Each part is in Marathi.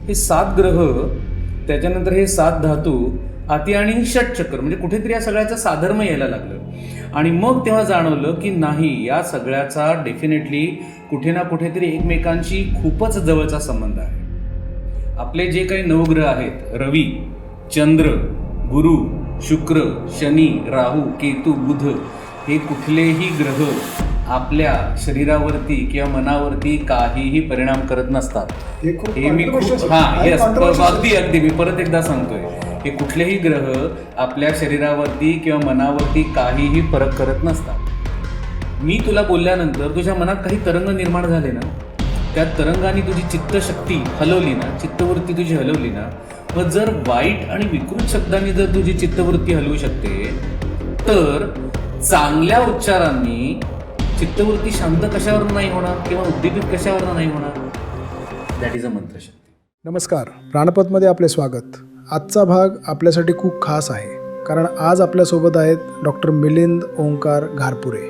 हे 7 ग्रह, त्याच्यानंतर हे 7 धातू, अति आणि षटचक्र, म्हणजे कुठेतरी या सगळ्याचं साधर्म्य यायला लागलं. आणि मग तेव्हा जाणवलं की नाही, या सगळ्याचा डेफिनेटली कुठे ना कुठेतरी एकमेकांशी खूपच जवळचा संबंध आहे. आपले जे काही नवग्रह आहेत, रवी, चंद्र, गुरु, शुक्र, शनी, राहू, केतू, बुध, हे कुठलेही ग्रह आपल्या शरीरावरती किंवा मनावरती काहीही परिणाम करत नसतात. हे मी अगदी मी परत एकदा सांगतोय, हे कुठलेही ग्रह आपल्या शरीरावरती किंवा मनावरती काहीही फरक करत नसतात. मी तुला बोलल्यानंतर तुझ्या मनात काही तरंग निर्माण झाले ना, त्या तरंगाने तुझी चित्तशक्ती हलवली ना, चित्तवृत्ती तुझी हलवली ना, मग जर वाईट आणि विकृत शब्दांनी जर तुझी चित्तवृत्ती हलवू शकते, तर चांगल्या उच्चारांनी चित्तवृत्ती शांत कशावर नाही होणार किंवा उद्दीपित कशावर नाही होणार? दॅट इज अ मंत्रशक्ती. नमस्कार, प्राणपथमध्ये आपले स्वागत. आजचा भाग आपल्यासाठी खूप खास आहे, कारण आज आपल्यासोबत आहेत डॉक्टर मिलिंद ओंकार घारपुरे.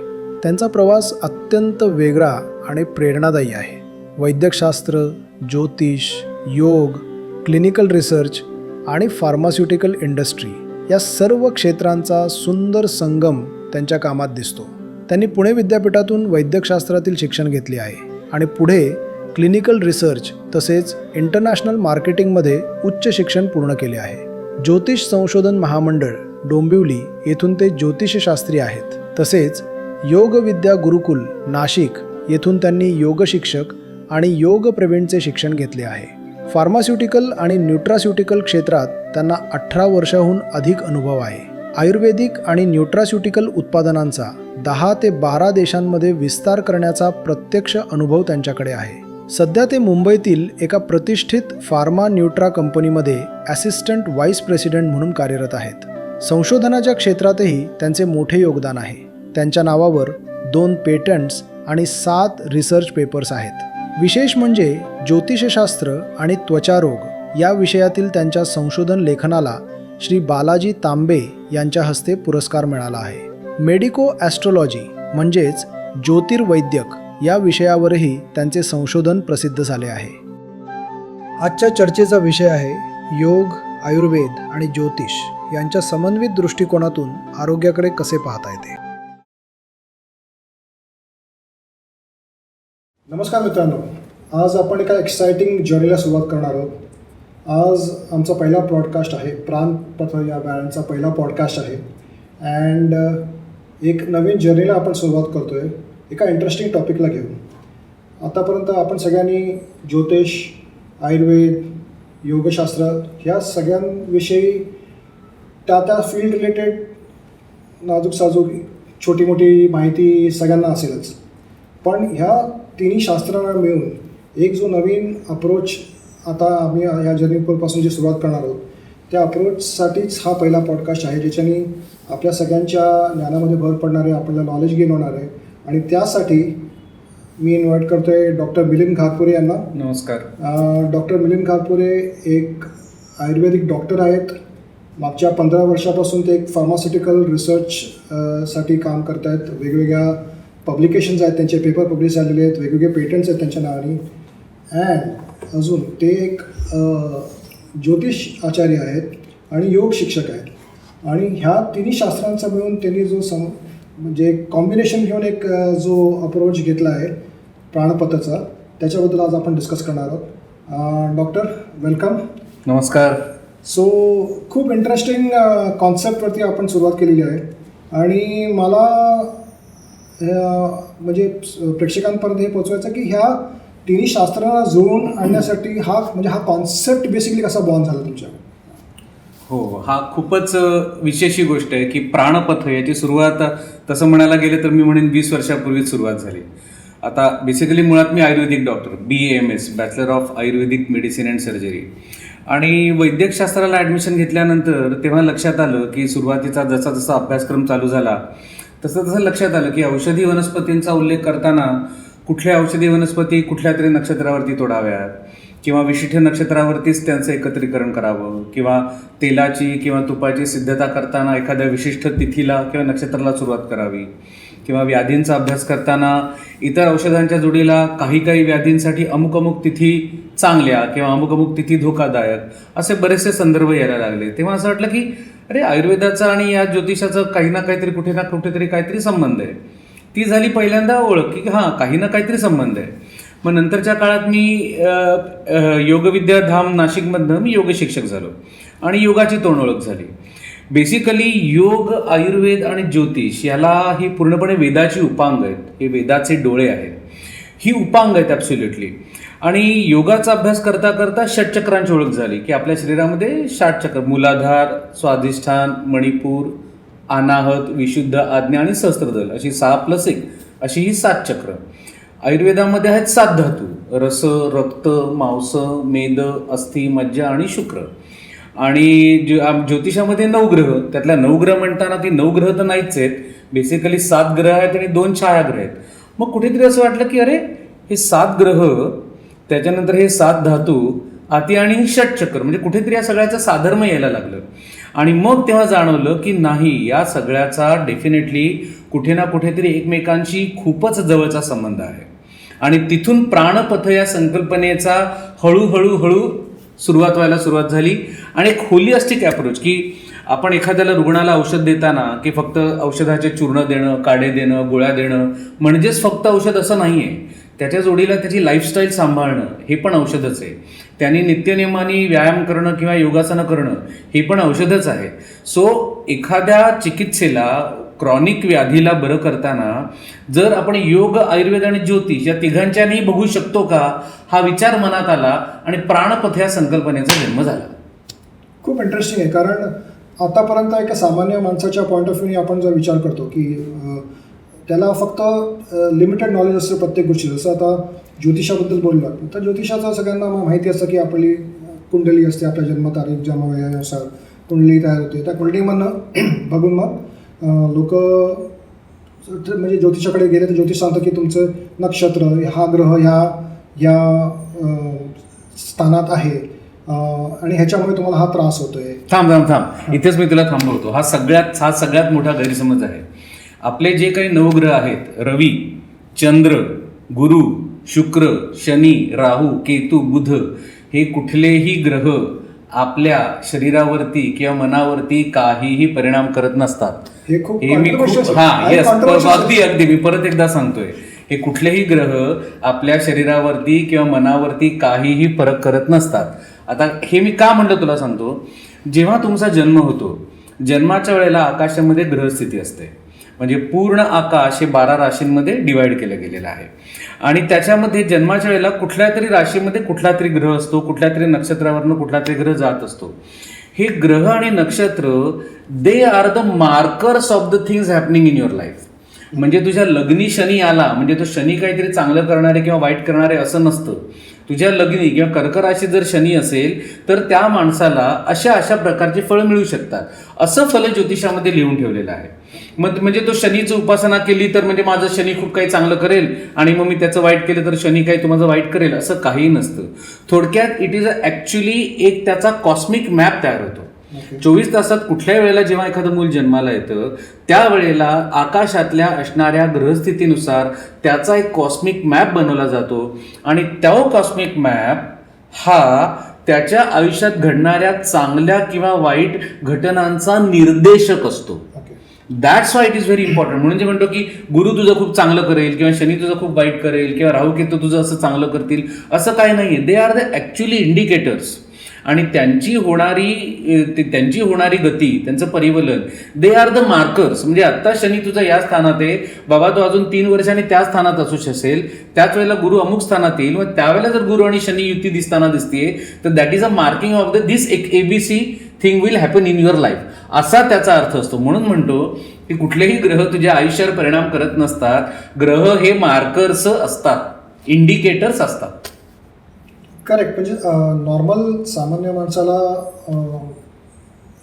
त्यांचा प्रवास अत्यंत वेगळा आणि प्रेरणादायी आहे. वैद्यकशास्त्र, ज्योतिष, योग, क्लिनिकल रिसर्च आणि फार्मास्युटिकल इंडस्ट्री या सर्व क्षेत्रांचा सुंदर संगम त्यांच्या कामात दिसतो. त्यांनी पुणे विद्यापीठातून वैद्यकशास्त्रातील शिक्षण घेतले आहे आणि पुढे क्लिनिकल रिसर्च तसेच इंटरनॅशनल मार्केटिंगमध्ये उच्च शिक्षण पूर्ण केले आहे. ज्योतिष संशोधन महामंडळ डोंबिवली येथून ते ज्योतिषशास्त्री आहेत. तसेच योग विद्या गुरुकुल नाशिक येथून त्यांनी योग शिक्षक आणि योग प्रवीणचे शिक्षण घेतले आहे. फार्मास्युटिकल आणि न्यूट्रास्युटिकल क्षेत्रात त्यांना 18 वर्षाहून अधिक अनुभव आहे. आयुर्वेदिक आणि न्यूट्रास्युटिकल उत्पादनांचा 10 ते 12 देशांमध्ये विस्तार करण्याचा प्रत्यक्ष अनुभव त्यांच्याकडे आहे. सध्या ते मुंबईतील एका प्रतिष्ठित फार्मा न्यूट्रा कंपनीमध्ये असिस्टंट व्हाईस प्रेसिडेंट म्हणून कार्यरत आहेत. संशोधनाच्या क्षेत्रातही त्यांचे मोठे योगदान आहे. त्यांच्या नावावर 2 पेटंट्स आणि 7 रिसर्च पेपर्स आहेत. विशेष म्हणजे ज्योतिषशास्त्र आणि त्वचारोग या विषयातील त्यांच्या संशोधन लेखनाला श्री बालाजी तांबे यांच्या हस्ते पुरस्कार मिळाला आहे. मेडिको ॲस्ट्रोलॉजी म्हणजेच ज्योतिर्वैद्यक या विषयावरही त्यांचे संशोधन प्रसिद्ध झाले आहे. आजच्या चर्चेचा विषय आहे योग, आयुर्वेद आणि ज्योतिष यांच्या समन्वित दृष्टिकोनातून आरोग्याकडे कसे पाहता येते. नमस्कार मित्रांनो, आज आपण एका एक्सायटिंग जर्नीला सुरुवात करणार आहोत. आज आमचा पहिला पॉडकास्ट आहे, प्राणपथ या ब्रँडचा पहिला पॉडकास्ट आहे. अँड एक नवीन जर्नीला आपण सुरुवात करतो आहे एका इंटरेस्टिंग टॉपिकला घेऊन. आतापर्यंत आपण सगळ्यांनी ज्योतिष, आयुर्वेद, योगशास्त्र ह्या सगळ्यांविषयी त्या फील्ड रिलेटेड नाजूक साजूक छोटी मोठी माहिती सगळ्यांना असेलच. पण ह्या तिन्ही शास्त्रांना मिळून एक जो नवीन अप्रोच आता आम्ही ह्या जर्नीपासून जी सुरुवात करणार आहोत, त्या अप्रोचसाठीच हा पहिला पॉडकास्ट आहे, ज्याच्याने आपल्या सगळ्यांच्या ज्ञानामध्ये भर पडणार आहे, आपल्याला नॉलेज गेन होणार आहे. आणि त्यासाठी मी इन्व्हाइट करतो आहे डॉक्टर मिलिंद घारपुरे यांना. नमस्कार. डॉक्टर मिलिंद घारपुरे एक आयुर्वेदिक डॉक्टर आहेत. मागच्या 15 वर्षापासून ते एक फार्मास्युटिकल रिसर्च साठी काम करत आहेत. वेगवेगळ्या पब्लिकेशन्स आहेत, त्यांचे पेपर पब्लिश झालेले आहेत, वेगवेगळे पेटंट्स आहेत त्यांच्या नावाने. अँड अजून ते एक ज्योतिष आचार्य आहेत आणि योग शिक्षक आहेत. आणि ह्या तिन्ही शास्त्रांचा मिळून त्यांनी जो म्हणजे कॉम्बिनेशन घेऊन एक जो अप्रोच घेतला आहे प्राणपथाचा, त्याच्याबद्दल आज आपण डिस्कस करणार आहोत. Doctor, welcome. नमस्कार. सो खूप इंटरेस्टिंग कॉन्सेप्टवरती आपण सुरुवात केलेली आहे आणि मला म्हणजे प्रेक्षकांपर्यंत हे पोचवायचं की ह्या तिन्ही शास्त्रांना जुळवून आणण्यासाठी हा कॉन्सेप्ट बेसिकली कसा बॉर्न झाला तुमच्या? हो, हा खूपच विशेष गोष्ट आहे की प्राणपथ याची सुरुवात तसं म्हणायला गेलं तर मी म्हणेन 20 वर्षापूर्वीच सुरुवात झाली. आता बेसिकली मुळात मी Ayurvedic doctor, BAMS, bachelor of Ayurvedic medicine and surgery. आणि वैद्यकशास्त्राला ॲडमिशन घेतल्यानंतर तेव्हा लक्षात आलं की सुरुवातीचा जसा जसा अभ्यासक्रम चालू झाला तसं तसं लक्षात आलं की औषधी वनस्पतींचा उल्लेख करताना कुठल्या औषधी वनस्पती कुठल्या तरी नक्षत्रावरती तोडाव्यात किंवा विशिष्ट नक्षत्रावरतीच त्यांचं एकत्रीकरण करावं किंवा तेलाची किंवा तुपाची सिद्धता करताना एखाद्या विशिष्ट तिथीला किंवा नक्षत्राला सुरुवात करावी किंवा व्याधींचा अभ्यास करताना इतर औषधांच्या जोडीला काही काही व्याधींसाठी अमुक अमुक तिथी चांगल्या किंवा अमुक अमुक तिथी धोकादायक असे बरेचसे संदर्भ यायला लागले. तेव्हा असं वाटलं की अरे आयुर्वेदाचा आणि या ज्योतिषाचं काही ना काहीतरी कुठे ना कुठेतरी काहीतरी संबंध आहे. ती झाली पहिल्यांदा ओळख की हां काही ना काहीतरी संबंध आहे. मग नंतरच्या काळात मी योगविद्याधाम नाशिकमधनं मी योग शिक्षक झालो आणि योगाची तोंड ओळख झाली. बेसिकली योग, आयुर्वेद आणि ज्योतिष याला ही पूर्णपणे वेदाची उपांग आहेत. हे वेदाचे डोळे आहेत. ही उपांग आहेत ॲब्सोल्युटली. आणि योगाचा अभ्यास करता करता षटचक्रांची ओळख झाली की आपल्या शरीरामध्ये 60 चक्र, मूलाधार, स्वाधिष्ठान, मणिपूर, अनाहत, विशुद्ध, आज्ञा आणि सहस्त्रदल अशी 6+1 अशी ही 7 चक्र. आयुर्वेदामध्ये आहेत 7 धातू: रस, रक्त, मांस, मेद, अस्थि, मज्जा आणि शुक्र. आणि ज्योतिषामध्ये 9 ग्रह. त्यातल्या 9 ग्रह म्हणताना ती 9 ग्रह तर नाहीच आहेत. बेसिकली 7 ग्रह आहेत आणि 2 छायाग्रह आहेत. मग कुठेतरी असं वाटलं की अरे हे 7 ग्रह, त्याच्यानंतर हे 7 धातू, अति आणि षटचक्र म्हणजे कुठेतरी या सगळ्याचं साधर्म्य यायला लागलं. आणि मग तेव्हा जाणवलं की नाही, या सगळ्याचा डेफिनेटली कुठे ना कुठेतरी एकमेकांशी खूपच जवळचा संबंध आहे. आणि तिथून प्राणपथ या संकल्पनेचा हळूहळू सुरुवात व्हायला सुरुवात झाली. आणि एक होलिस्टिक अप्रोच की आपण एखाद्याला रुग्णाला औषध देताना की फक्त औषधाचे चूर्ण देणं, काढे देणं, गोळ्या देणं म्हणजेच फक्त औषध असं नाही आहे. त्याच्या जोडीला त्याची लाईफस्टाईल सांभाळणं हे पण औषधच आहे. त्यांनी नित्यनियमाने व्यायाम करणं किंवा योगासनं करणं हे पण औषधच आहे. सो एखाद्या चिकित्सेला, क्रॉनिक व्याधीला बरं करताना जर आपण योग, आयुर्वेद आणि ज्योतिष या तिघांच्यानी बघू शकतो का, हा विचार मनात आला आणि प्राणपथ या संकल्पनेचा जन्म झाला. खूप इंटरेस्टिंग आहे. कारण आतापर्यंत एका सामान्य माणसाच्या पॉईंट ऑफ व्ह्यूने आपण जर विचार करतो की त्याला फक्त लिमिटेड नॉलेज असतं प्रत्येक गोष्टी. जसं आता ज्योतिषाबद्दल बोललं तर ज्योतिषाचं सगळ्यांना माहिती असतं की आपली कुंडली असते, आपल्या जन्मतारीख, जन्मवयानुसार कुंडली तयार होते. त्या कुंडलीमधनं बघून मग लोक म्हणजे ज्योतिषाकडे गेले तर ज्योतिष सांगतं की तुमचं नक्षत्र, हा ग्रह ह्या स्थानात आहे आणि ह्याच्यामुळे तुम्हाला हा त्रास होतोय. थांब इथेच मी तुला थांबवतो. हा सगळ्यात मोठा गैरसमज आहे. आपले जे काही 9 ग्रह आहेत, रवी, चंद्र, गुरु, शुक्र, शनी, राहू, केतू, बुध, हे कुठलेही ग्रह आपल्या शरीरावरती किंवा मनावरती काहीही परिणाम करत नसतात. हे अगदी मी परत एकदा सांगतोय, हे कुठलेही ग्रह आपल्या शरीरावरती किंवा मनावरती काहीही फरक करत नसतात. आता हे मी का म्हणलं तुला सांगतो. जेव्हा तुमचा जन्म होतो, जन्माच्या वेळेला आकाशामध्ये ग्रहस्थिती असते. म्हणजे पूर्ण आकाश हे 12 राशींमध्ये डिवाइड केलं गेलेलं आहे. आणि त्याच्यामध्ये जन्माच्या वेळेला कुठल्या तरी राशीमध्ये कुठला तरी ग्रह असतो, कुठल्या तरी नक्षत्रावरनं कुठला तरी ग्रह जात असतो. हे ग्रह आणि नक्षत्र they are the markers of the things happening in your life. म्हणजे तुझ्या लग्नी शनी आला म्हणजे तो शनी काहीतरी चांगलं करणारे किंवा वाईट करणारे असं नसतं. तुझ्या लग्नी किंवा कर्क राशीत जर शनी असेल तर त्या माणसाला अशा प्रकारची फळं मिळू शकतात, असं फल ज्योतिषामध्ये लिहून ठेवलेलं आहे. मग म्हणजे तो शनीची उपासना केली तर म्हणजे माझं शनी खूप काही चांगलं करेल आणि मग मी त्याचं वाईट केलं तर शनी काही तुम्हाला वाईट करेल, असं काही नसतं. थोडक्यात इट इज ॲक्च्युली एक त्याचा कॉस्मिक मॅप तयार होतो. 24 तासात कुठल्याही वेळेला जेव्हा एखादं मूल जन्माला येतं त्यावेळेला आकाशातल्या असणाऱ्या ग्रहस्थितीनुसार त्याचा एक कॉस्मिक मॅप बनवला जातो. आणि तो कॉस्मिक मॅप हा त्याच्या आयुष्यात घडणाऱ्या चांगल्या किंवा वाईट घटनांचा निर्देशक असतो. That's why it is very important. म्हणजे म्हणतो की गुरु तुझं खूप चांगलं करेल किंवा शनी तुझं खूप वाईट करेल किंवा राहू केतू तुझं असं चांगलं करतील, असं काही नाही आहे. They are the actually indicators. आणि त्यांची होणारी गती, त्यांचं परिवलन, दे आर द मार्कर्स. म्हणजे आत्ता शनी तुझा या स्थानात आहे बाबा, तो अजून 3 वर्षांनी त्या स्थानात असू शकेल, त्याच वेळेला गुरु अमुक स्थानात येईल. मग त्यावेळेला जर गुरु आणि शनी युती दिसताना दिसते तर that is a marking of the this ABC thing will happen in your life, असा त्याचा अर्थ असतो. म्हणून म्हणतो की कुठलेही ग्रह तुझ्या आयुष्यावर परिणाम करत नसतात. ग्रह हे मार्कर्स असतात, इंडिकेटर्स असतात. करेक्ट. म्हणजे नॉर्मल सामान्य माणसाला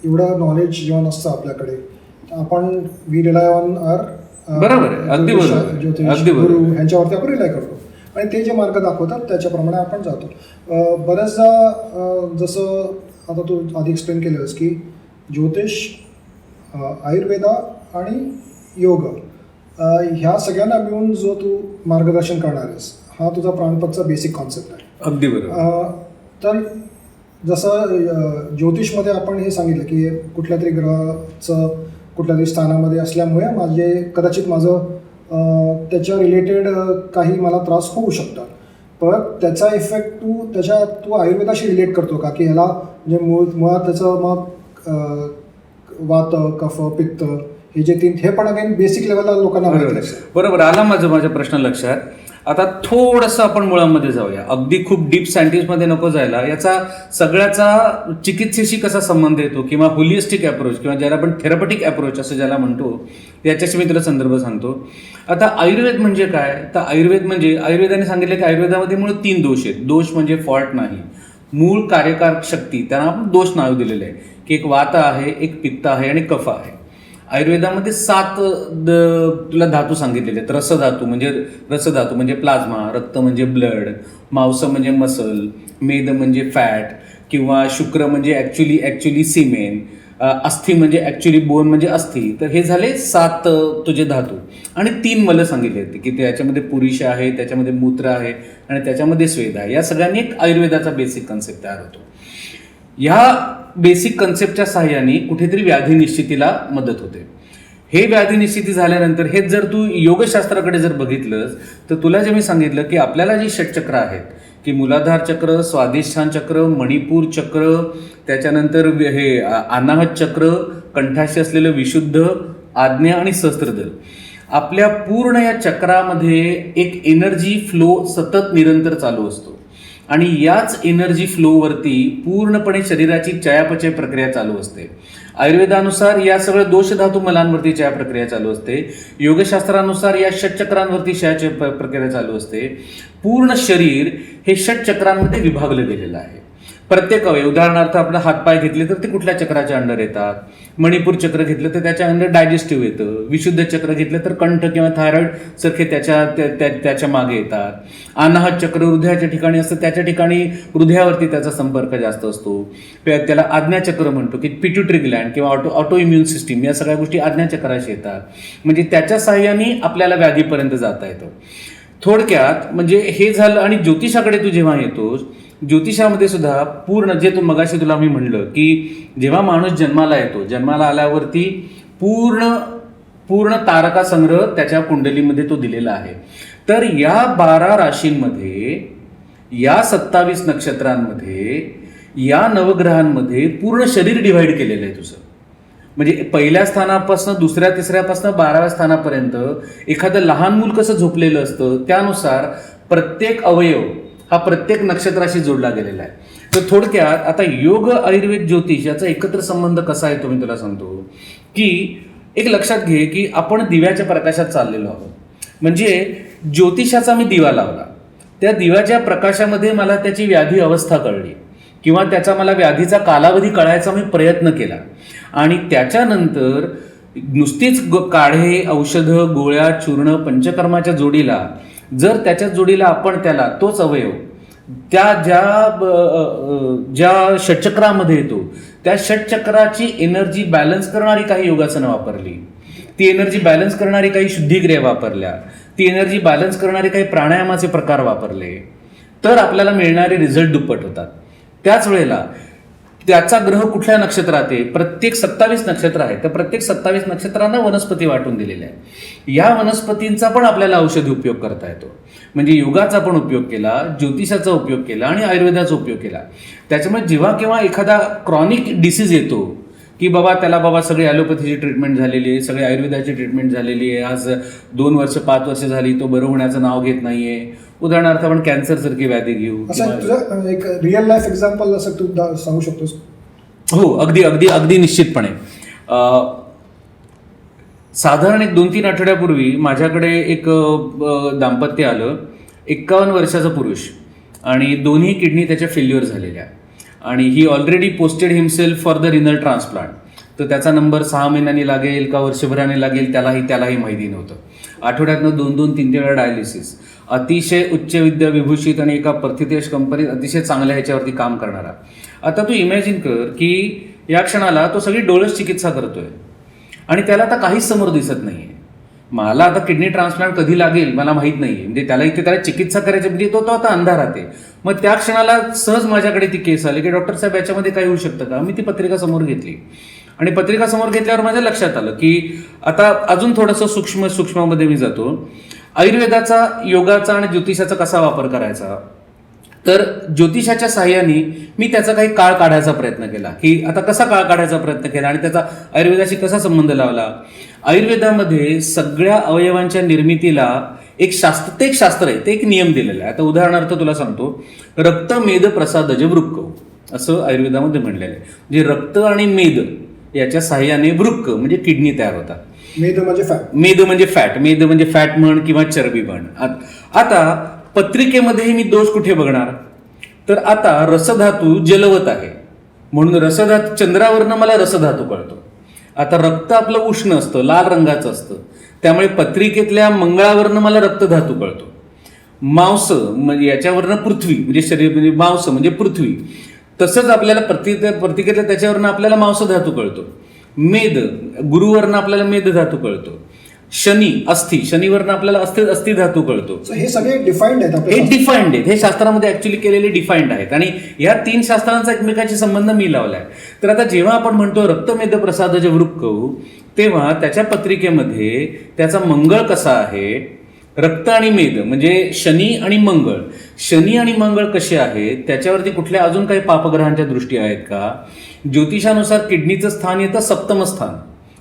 एवढं नॉलेज जेव्हा नसतं आपल्याकडे, आपण वी रिलाय ऑन बरोबर आहे, अगदी गुरु ह्यांच्यावरती आपण रिलाय करतो आणि ते जे मार्ग दाखवतात त्याच्याप्रमाणे आपण जातो. बऱ्याचदा जसं आता तू आधी एक्सप्लेन केलंस की ज्योतिष, आयुर्वेदा आणि योग ह्या सगळ्यांना मिळून जो तू मार्गदर्शन करणार आहेस हा तुझा प्राणपतचा बेसिक कॉन्सेप्ट आहे. अगदी बरोबर. तर जसं ज्योतिषमध्ये आपण हे सांगितलं की कुठल्या तरी ग्रहाचं कुठल्या तरी स्थानामध्ये असल्यामुळे कदाचित माझं त्याच्या रिलेटेड काही मला त्रास होऊ शकतात. पण त्याचा इफेक्ट तू आयुर्वेदाशी रिलेट करतो का की ह्याला म्हणजे मुळात त्याचं मग वात कफ पित्त हे जे तीन हे पण अगेन बेसिक लेवलला लोकांना माहिती असेल. बरोबर. आला माझ्या प्रश्न लक्षात. आता थोडंसं आपण मुळामध्ये जाऊया. अगदी खूप डीप सायंटिस्टमध्ये नको जायला. याचा सगळ्याचा चिकित्सेशी कसा संबंध येतो किंवा होलिस्टिक अप्रोच किंवा ज्याला आपण थेरपटिक अप्रोच असं ज्याला म्हणतो याच्याशी मी तुला संदर्भ सांगतो. आता आयुर्वेद म्हणजे काय, तर आयुर्वेद म्हणजे आयुर्वेदाने सांगितलं की आयुर्वेदामध्ये मूळ 3 दोष आहेत. दोष म्हणजे फॉल्ट नाही, मूळ कार्यकारक शक्ती, त्यांना आपण दोष नाव दिलेलं आहे की एक वात आहे, एक पित्त आहे आणि कफ आहे. आयुर्वेदामध्ये 7 तुला धातू सांगितलेले आहेत. रसधातू म्हणजे प्लाझ्मा, रक्त म्हणजे ब्लड, मांस म्हणजे मसल, मेद म्हणजे फॅट किंवा शुक्र म्हणजे ॲक्च्युली सिमेन, अस्थि म्हणजे ॲक्च्युली बोन म्हणजे अस्थि. तर हे झाले 7 तुझे धातू. आणि 3 मलं सांगितले होते की त्याच्यामध्ये पुरुष आहे, त्याच्यामध्ये मूत्र आहे आणि त्याच्यामध्ये स्वेद आहे. या सगळ्यांनी एक आयुर्वेदाचा बेसिक कन्सेप्ट तयार होतो. ह्या बेसिक कन्सेप्टच्या सहाय्याने कुठेतरी व्याधी निश्चितीला मदत होते. हे व्याधी निश्चिती झाल्यानंतर हेच जर तू योगशास्त्राकडे जर बघितलंस तर तुला जे मी सांगितलं की आपल्याला जी षटचक्र आहेत की मूलाधार चक्र, स्वादिष्ठान चक्र, मणिपूर चक्र, त्याच्यानंतर हे अनाहत चक्र, कंठाशी असलेलं विशुद्ध, आज्ञा आणि सहस्त्रदल, आपल्या पूर्ण या चक्रामध्ये एक एनर्जी फ्लो सतत निरंतर चालू असतो. आणि याच एनर्जी फ्लोवरती पूर्णपणे शरीराची चयापचय प्रक्रिया चालू असते. आयुर्वेदानुसार या सगळ्या दोषधातू मलांवरती चया प्रक्रिया चालू असते. योगशास्त्रानुसार या षटचक्रांवरती चयाची प्रक्रिया चालू असते. पूर्ण शरीर हे षटचक्रांमध्ये विभागलं गेलेलं आहे. प्रत्येक अवयव, उदाहरणार्थ आपला हातपाय घेतले तर ते कुठल्या चक्राच्या अंडर येतात. मणिपूर चक्र घेतलं तर त्याच्या अंडर डायजेस्टिव्ह येतं. विशुद्ध चक्र घेतलं तर कंठ किंवा थायरॉइड सारखे त्याच्या मागे येतात. अनाहत चक्र हृदयाच्या ठिकाणी असतं, त्याच्या ठिकाणी हृदयावरती त्याचा संपर्क जास्त असतो. त्याला आज्ञाचक्र म्हणतो की पिट्युटरी ग्लँड किंवा ऑटो इम्युन सिस्टीम, या सगळ्या गोष्टी आज्ञाचक्राशी येतात. म्हणजे त्याच्या साहाय्याने आपल्याला व्याधीपर्यंत जाता येतं. थोडक्यात म्हणजे हे झालं. आणि ज्योतिषाकडे तू जेव्हा येतोस, ज्योतिषामध्ये सुद्धा पूर्ण जे तू मगाशी तुला मी म्हणलं की जेव्हा माणूस जन्माला येतो, जन्माला आल्यावरती पूर्ण तारका संग्रह त्याच्या कुंडलीमध्ये तो दिलेला आहे. तर या 12 राशींमध्ये, या 27 नक्षत्रांमध्ये, या नवग्रहांमध्ये पूर्ण शरीर डिव्हाइड केलेलं आहे तुझं. म्हणजे पहिल्या स्थानापासून दुसऱ्या तिसऱ्यापासून 12व्या स्थानापर्यंत एखादं लहान मूल कसं झोपलेलं असतं त्यानुसार प्रत्येक अवयव हा प्रत्येक नक्षत्राशी जोडला गेलेला आहे. तर थोडक्यात आता योग, आयुर्वेद, ज्योतिष याचा एकत्र संबंध कसा आहे तो मी तुला सांगतो. की एक लक्षात घे की आपण दिव्याच्या प्रकाशात चाललेलो आहोत. म्हणजे ज्योतिषाचा मी दिवा लावला, त्या दिव्याच्या प्रकाशामध्ये मला त्याची व्याधी अवस्था कळली किंवा त्याचा मला व्याधीचा कालावधी कळायचा मी प्रयत्न केला. आणि त्याच्यानंतर नुसतीच काढे, औषधं, गोळ्या, चूर्ण, पंचकर्माच्या जोडीला जर त्याच्या जोडीला आपण त्याला तोच अवयव त्या ज्या षटचक्रामध्ये येतो त्या षटचक्राची एनर्जी बॅलन्स करणारी काही योगासनं वापरली, ती एनर्जी बॅलन्स करणारी काही शुद्धिक्रिया वापरल्या, ती एनर्जी बॅलन्स करणारे काही प्राणायामाचे प्रकार वापरले, तर आपल्याला मिळणारे रिझल्ट दुप्पट होतात. त्याच वेळेला त्याचा ग्रह कुठल्या नक्षत्रात आहे, प्रत्येक 27 नक्षत्र आहे, तर प्रत्येक 27 नक्षत्रांना वनस्पती वाटून दिलेल्या आहे. या वनस्पतींचा पण आपल्याला औषधी उपयोग करता येतो. म्हणजे योगाचा पण उपयोग केला, ज्योतिषाचा उपयोग केला आणि आयुर्वेदाचा उपयोग केला. त्याच्यामुळे जेव्हा केव्हा एखादा क्रॉनिक डिसीज येतो की त्याला सगळी ॲलोपॅथीची ट्रीटमेंट झालेली आहे, सगळी आयुर्वेदाची ट्रीटमेंट झालेली आहे, आज 2 वर्ष 5 वर्ष झाली तो बरं होण्याचं नाव घेत नाहीये. उदाहरणार्थ आपण कॅन्सर सारखी व्याधी घेऊ. तुझं एक रिअल लाईफ एक्झाम्पल असं तू सांगू शकतोस? हो, अगदी निश्चितपणे. साधारण 1-2-3 आठवड्यापूर्वी माझ्याकडे एक दाम्पत्य आलं, 51 वर्षाचा पुरुष, आणि दोन्ही किडनी त्याच्या फेल्युअर झालेल्या, आणि he already posted himself for the renal transplant. तर त्याचा नंबर 6 महिन्यांनी लागेल का वर्षभराने लागेल त्यालाही माहिती नव्हतं. आठवड्यातनं 2-3 वेळा डायलिसिस, अतिशय उच्च विद्या विभूषित आणि एका प्रथितेश कंपनीत अतिशय चांगल्या ह्याच्यावरती काम करणारा. आता तू इमॅजिन कर की या क्षणाला तो सगळी डोळस चिकित्सा करतोय आणि त्याला आता काहीच समोर दिसत नाहीये. मला आता किडनी ट्रान्सप्लांट कधी लागेल मला माहीत नाही, म्हणजे त्याला चिकित्सा करायची, म्हणजे तो आता अंधारात आहे. मग त्या क्षणाला सहज माझ्याकडे ती केस आली की डॉक्टर साहेब याच्यामध्ये काही होऊ शकतं का. मी ती पत्रिका समोर घेतली आणि पत्रिका समोर घेतल्यावर माझ्या लक्षात आलं की आता अजून थोडंसं सूक्ष्ममध्ये मी जातो. आयुर्वेदाचा, योगाचा आणि ज्योतिषाचा कसा वापर करायचा, तर ज्योतिषाच्या साहाय्याने मी त्याचा काही काळ काढायचा प्रयत्न केला की आता कसा काळ काढायचा प्रयत्न केला आणि त्याचा आयुर्वेदाशी कसा संबंध लावला. आयुर्वेदामध्ये सगळ्या अवयवांच्या निर्मितीला एक शास्त्र आहे, ते एक नियम दिलेला आहे. आता उदाहरणार्थ तुला सांगतो, रक्त मेद प्रसादज वृक्क असं आयुर्वेदामध्ये म्हणलेलं आहे. म्हणजे रक्त आणि मेद याच्या साहाय्याने वृक्क म्हणजे किडनी तयार होतात. मेद म्हणजे फॅट, मेद म्हणजे फॅट म्हण किंवा चरबी म्हण. आता पत्रिकेमध्ये मी दोष कुठे बघणार, तर आता रसधातू जलवत आहे म्हणून रसधातू, चंद्रावरनं मला रसधातू कळतो. आता रक्त आपलं उष्ण असतं, लाल रंगाचं असतं, त्यामुळे पत्रिकेतल्या मंगळावरनं मला रक्तधातू कळतो. मांस म्हणजे याच्यावरनं पृथ्वी म्हणजे शरीर, म्हणजे मांस म्हणजे पृथ्वी. तसंच आपल्याला पत्रिकेतल्या त्याच्यावरनं आपल्याला मांसधातू कळतो. मेद, गुरुवरनं आपल्याला मेदधातू कळतो. शनीवरनं आपल्याला अस्थि धातू कळतो. हे सगळे डिफाईन्ड आहेत, हे शास्त्रामध्ये ऍक्च्युली केलेले डिफाईन्ड आहेत आणि या 3 शास्त्रांचा एकमेकांशी संबंध मी लावलाय. तर आता जेव्हा आपण म्हणतो रक्तमेद प्रसादज वृक्क, तेव्हा त्याच्या पत्रिकेमध्ये त्याचा मंगळ कसा आहे, रक्त आणि मेद म्हणजे शनी आणि मंगळ कसे आहेत, त्याच्यावरती कुठल्या अजून काही पापग्रहांच्या दृष्टी आहेत का. ज्योतिषानुसार किडनीचं स्थान येतं 7th स्थान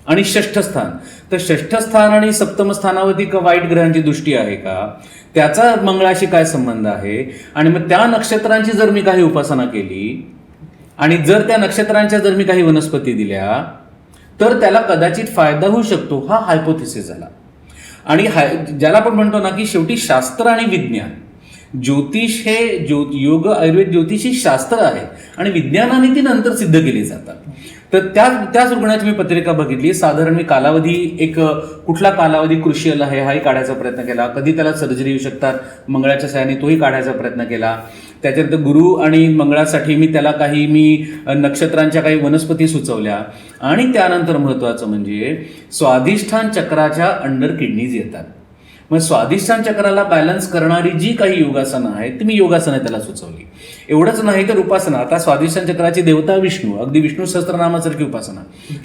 आणि 6th स्थान. तर 6th स्थान आणि 7th स्थानावरती का वाईट ग्रहांची दृष्टी आहे का, त्याचा मंगळाशी काय संबंध आहे. आणि मग त्या नक्षत्रांची जर मी काही उपासना केली आणि जर त्या नक्षत्रांच्या जर मी काही वनस्पती दिल्या तर त्याला कदाचित फायदा होऊ शकतो. हा हायपोथेसिस झाला. आणि ज्याला आपण म्हणतो ना की शेवटी शास्त्र आणि विज्ञान, ज्योतिष हे योग आयुर्वेद ज्योतिष ही शास्त्र आहे आणि विज्ञानाने ती नंतर सिद्ध केली जातात. तर त्याच रुग्णाची मी पत्रिका बघितली. साधारण मी कालावधी, एक कुठला कालावधी क्रुशियल आहे हाही काढायचा प्रयत्न केला. कधी त्याला सर्जरी येऊ शकतात मंगळाच्या सहाय्याने, तोही काढायचा प्रयत्न केला. त्याच्यानंतर गुरु आणि मंगळासाठी मी त्याला काही नक्षत्रांच्या काही वनस्पती सुचवल्या. आणि त्यानंतर महत्त्वाचं म्हणजे स्वाधिष्ठान चक्राच्या अंडर किडनीज येतात. मग स्वाधिष्ठान चक्राला बॅलन्स करणारी जी काही योगासनं आहेत ती मी योगासनं त्याला सुचवली. एवढंच नाही तर उपासना. आता स्वाधिष्ठान चक्राची देवता विष्णू, अगदी विष्णू सहस्त्रनामासारखी उपासना.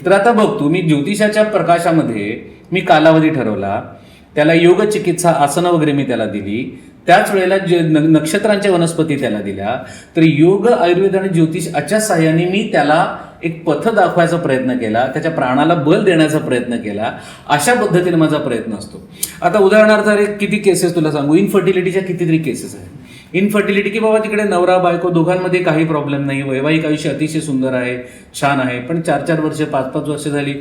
तर आता बघतो मी ज्योतिषाच्या प्रकाशामध्ये मी कालावधी ठरवला, त्याला योग चिकित्सा आसनं वगैरे मी त्याला दिली. त्याच वेळेला नक्षत्रांच्या वनस्पती त्याला दिल्या. तर योग, आयुर्वेद आणि ज्योतिष याच्या साहाय्याने मी त्याला एक पथ दाखवायचा प्रयत्न केला, त्याच्या प्राणाला बल देण्याचा प्रयत्न केला. अशा पद्धतीने माझा प्रयत्न असतो. आता उदाहरणार्थ किती केसेस तुला सांगू, इनफर्टिलिटीच्या कितीतरी केसेस आहेत. इनफर्टिलिटी की बाबा तिकडे नवरा बायको दोघांमध्ये काही प्रॉब्लेम नाही, वैवाहिक आयुष्य अतिशय सुंदर आहे, छान आहे, पण 4-4 वर्ष 5-5 वर्ष झाली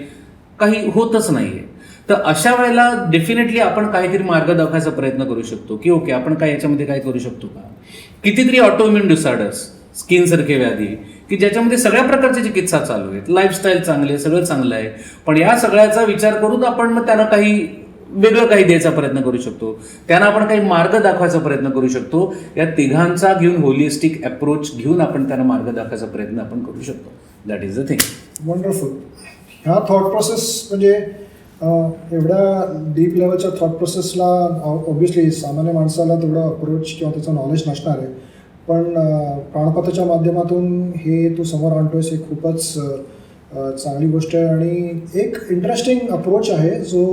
काही होतच नाहीये. तर अशा वेळेला डेफिनेटली आपण काहीतरी मार्ग दाखवायचा प्रयत्न करू शकतो की ओके आपण काय याच्यामध्ये काय करू शकतो का. कितीतरी ऑटोइम्युन डिसऑर्डर्स, स्किनसारखे व्याधी की ज्याच्यामध्ये सगळ्या प्रकारची चिकित्सा चालू आहेत, लाईफस्टाईल चांगली आहे, सगळं चांगलं आहे, पण या सगळ्याचा विचार करून आपण मग त्यांना काही वेगळं काही द्यायचा प्रयत्न करू शकतो, त्यांना आपण काही मार्ग दाखवायचा प्रयत्न करू शकतो. या तिघांचा घेऊन होलिस्टिक अप्रोच घेऊन आपण त्यांना मार्ग दाखवायचा प्रयत्न आपण करू शकतो. That is the thing. Wonderful. ह्या थॉट प्रोसेस म्हणजे एवढ्या डीप लेवलच्या थॉट प्रोसेसला ऑब्व्हियसली सामान्य माणसाला तेवढं अप्रोच किंवा त्याचं नॉलेज नसणार आहे, पण प्राणपथाच्या माध्यमातून हे तू समोर आणतोयस हे खूपच चांगली गोष्ट आहे. आणि एक इंटरेस्टिंग अप्रोच आहे जो,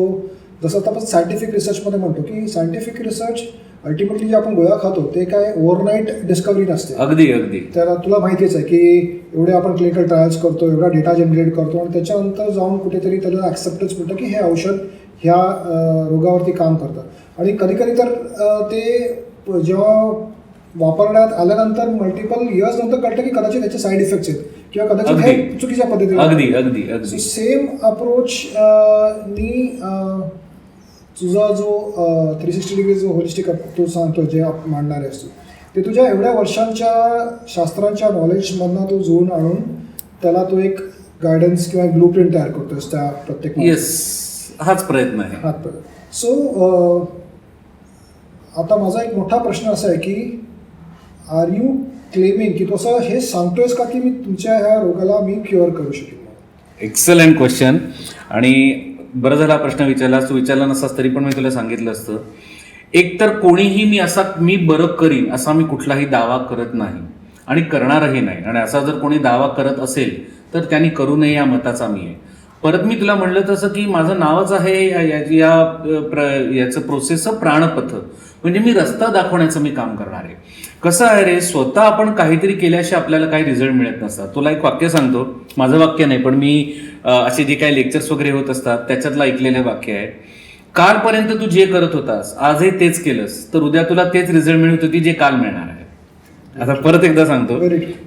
जसं आता आपण सायंटिफिक रिसर्चमध्ये म्हणतो की सायंटिफिक रिसर्च अल्टिमेटली जे आपण गोळ्या खातो ते काय ओव्हरनाईट डिस्कवरी नसते. अगदी अगदी. तर तुला माहितीच आहे की एवढे आपण क्लिनिकल ट्रायल्स करतो, एवढा डेटा जनरेट करतो आणि त्याच्यानंतर जाऊन कुठेतरी त्याला ॲक्सेप्टन्स मिळतं की हे औषध ह्या रोगावरती काम करतं. आणि कधी कधी तर ते जेव्हा वापरण्यात आल्यानंतर मल्टिपल इयर्स नंतर कळतं की कदाचित त्याचे साईड इफेक्ट्स आहेत किंवा कदाचित हे चुकीच्या पद्धतीने. अगदी अगदी अगदी. सेम अप्रोच नी तुझा जो 360 डिग्री जो होलिस्टिक तू सांगतो जे मांडणार आहेस तू, ते तुझ्या एवढ्या वर्षांच्या शास्त्रांच्या नॉलेजमधनं तू जुळून आणून त्याला तू एक गायडन्स किंवा ब्लू प्रिंट तयार करतोस त्या प्रत्येक. येस, हाच प्रयत्न आहे. सो आता माझा एक मोठा प्रश्न असा आहे की आर यू क्लेमिंग की तू असं हे सांगतोयस का की मी तुमच्या ह्या रोगाला मी क्युअर करू शकेन? Excellent question. आणि बरं झाला प्रश्न विचारलास. तू विचारला नसतास तरी पण मी तुला सांगितलं असतं. एक तर कोणीही मी बरं करीन असा मी कुठलाही दावा करत नाही आणि करणारही नाही. आणि असा जर कोणी दावा करत असेल तर त्यांनी करू नये या मताचा मी आहे. परत मी तुला म्हणलं तसं की माझं नावच आहे याचं प्रोसेसचं प्राणपथ, म्हणजे मी रस्ता दाखवण्याचं मी काम करणार आहे. कसं आहे रे, स्वतः आपण काहीतरी केल्याशिवाय आपल्याला काही रिझल्ट मिळत नसतात. तुला एक वाक्य सांगतो, माझं वाक्य नाही पण मी असे जे काही लेक्चर्स वगैरे होत असतात त्याच्यातलं ऐकलेलं वाक्य आहे. कालपर्यंत तू जे करत होतास आजही तेच केलंस तर उद्या तुला तेच रिझल्ट मिळत होती जे काल मिळणार आहे. आता परत एकदा सांगतो,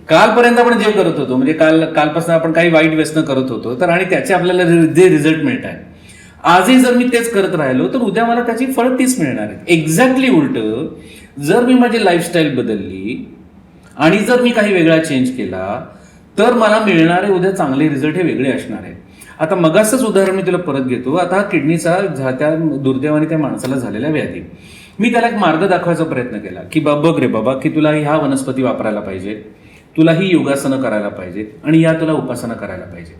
कालपर्यंत आपण जे करत होतो म्हणजे कालपासून आपण काही वाईट व्यसन करत होतो तर आणि त्याचे आपल्याला जे रिझल्ट मिळत आहे, आजही जर मी तेच करत राहिलो तर उद्या मला त्याची फळ तीच मिळणार आहे. एक्झॅक्टली उलट, जर मी माझी लाईफस्टाईल बदलली आणि जर मी काही वेगळा चेंज केला तर मला मिळणारे उद्या चांगले रिझल्ट हे वेगळे असणार आहे. आता मगाचंच उदाहरण मी तुला परत घेतो. आता हा किडनीचा त्या दुर्दैवाने त्या माणसाला झालेला व्याधी, मी त्याला एक मार्ग दाखवायचा प्रयत्न केला की बघ रे बाबा, की तुला ह्या वनस्पती वापरायला पाहिजे, तुला ही योगासनं करायला पाहिजे आणि या तुला उपासना करायला पाहिजे.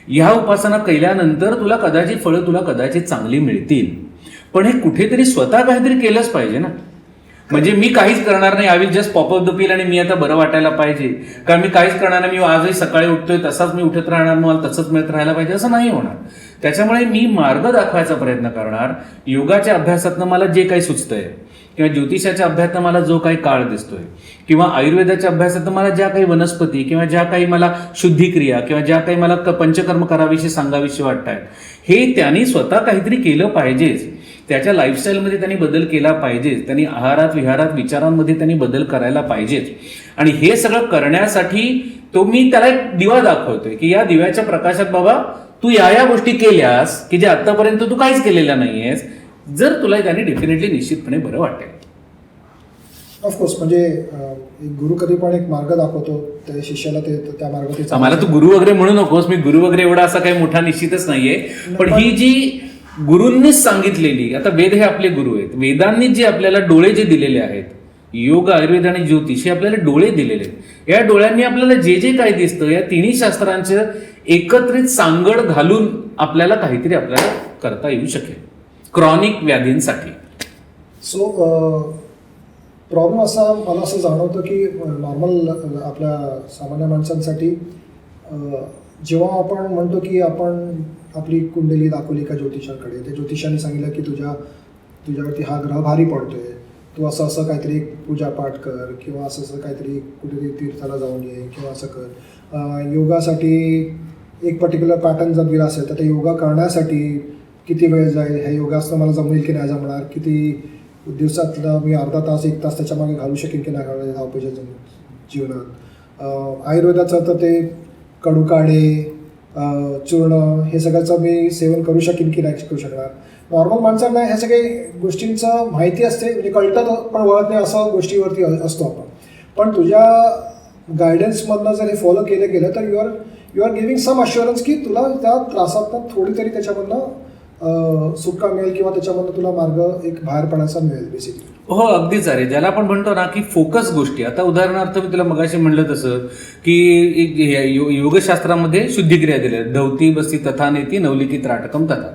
ह्या उपासना केल्यानंतर तुला कदाचित फळं तुला कदाचित चांगली मिळतील, पण हे कुठेतरी स्वतः काहीतरी केलंच पाहिजे ना. म्हणजे मी काहीच करणार नाही, I will just pop up the पिल आणि मी आता बरं वाटायला पाहिजे, कारण मी काहीच करणार नाही, मी आजही सकाळी उठतोय तसाच मी उठत राहणार, मला तसंच मिळत राहायला पाहिजे, असं नाही होणार. त्याच्यामुळे मी मार्ग दाखवायचा प्रयत्न करणार. योगाच्या अभ्यासातनं मला जे काही सुचतंय किंवा ज्योतिषाच्या अभ्यासातनं मला जो काही काळ दिसतोय किंवा आयुर्वेदाच्या अभ्यासातनं मला ज्या काही वनस्पती किंवा ज्या काही मला शुद्धिक्रिया किंवा ज्या काही मला पंचकर्म कराविषयी सांगाविषयी वाटत आहेत, हे त्यांनी स्वतः काहीतरी केलं पाहिजेच. त्याच्या लाईफस्टाईलमध्ये त्यांनी बदल केला पाहिजेच, त्यांनी आहारात विहारात विचारांमध्ये त्यांनी बदल करायला पाहिजेच. आणि हे सगळं करण्यासाठी मी त्याला एक दिवा दाखवतोय की या दिव्याच्या प्रकाशात बाबा तू या गोष्टी केल्यास की जे आतापर्यंत तू काहीच केलेल्या नाहीयेस, जर तुला त्याने डेफिनेटली निश्चितपणे बरं वाटेल. ऑफकोर्स, म्हणजे एक गुरु कधी पण एक मार्ग दाखवतो त्या शिष्याला, ते त्या मार्गात. मला तू गुरु वगैरे म्हणू नकोस, मी गुरु वगैरे एवढा असा काही मोठा निश्चितच नाहीये, पण ही जी गुरूंनीच सांगितलेली, आता वेद हे आपले गुरु आहेत, वेदांनी जे आपल्याला डोळे जे दिलेले आहेत, योग आयुर्वेद आणि ज्योतिष हे आपल्याला डोळे दिलेले आहेत. या डोळ्यांनी आपल्याला जे जे काही दिसतं या तिन्ही शास्त्रांचं एकत्रित सांगड घालून आपल्याला काहीतरी आपल्याला करता येऊ शकेल क्रॉनिक व्याधींसाठी. सो प्रॉब्लेम असा मला असं जाणवतं की नॉर्मल आपल्या सामान्य माणसांसाठी जेव्हा आपण म्हणतो की आपण आपली कुंडली दाखवली का ज्योतिषांकडे, त्या ज्योतिषांनी सांगितलं की तुझ्यावरती हा ग्रह भारी पडतोय, तू असं काहीतरी पूजापाठ कर किंवा असं काहीतरी कुठेतरी तीर्थाला जाऊन ये किंवा असं कर. योगासाठी एक पर्टिक्युलर पॅटर्न जर दिला असेल तर ते योगा करण्यासाठी किती वेळ जाईल, हे योगासनं मला जमेल की नाही जमणार, किती दिवसातला मी अर्धा तास 1 तास त्याच्यामागे घालू शकेन की नाही घालू धावपळीच्या जीवनात. आयुर्वेदाचं तर ते कडू काढे चूर्ण हे सगळ्याचं मी सेवन करू शकेन की नाही करू शकणार. नॉर्मल माणसांना ह्या सगळ्या गोष्टींचं माहिती असते, म्हणजे कळतं पण वळत नाही असं गोष्टीवरती असतो आपण. पण तुझ्या गायडन्समधनं जर हे फॉलो केलं गेलं तर you are giving some assurance की तुला त्या त्रासातनं थोडी तरी त्याच्यामधनं सुटका मिळेल किंवा त्याच्यामधनं तुला मार्ग एक बाहेर पडायचा मिळेल बेसिकली. हो अगदीच आहे. ज्याला आपण म्हणतो ना की फोकस गोष्टी. आता उदाहरणार्थ मी तुला मगाशी म्हणलं तसं की योगशास्त्रामध्ये शुद्धिक्रिया दिल्या, धवती बसती तथा नेती नवलिकी त्राटकम तथा.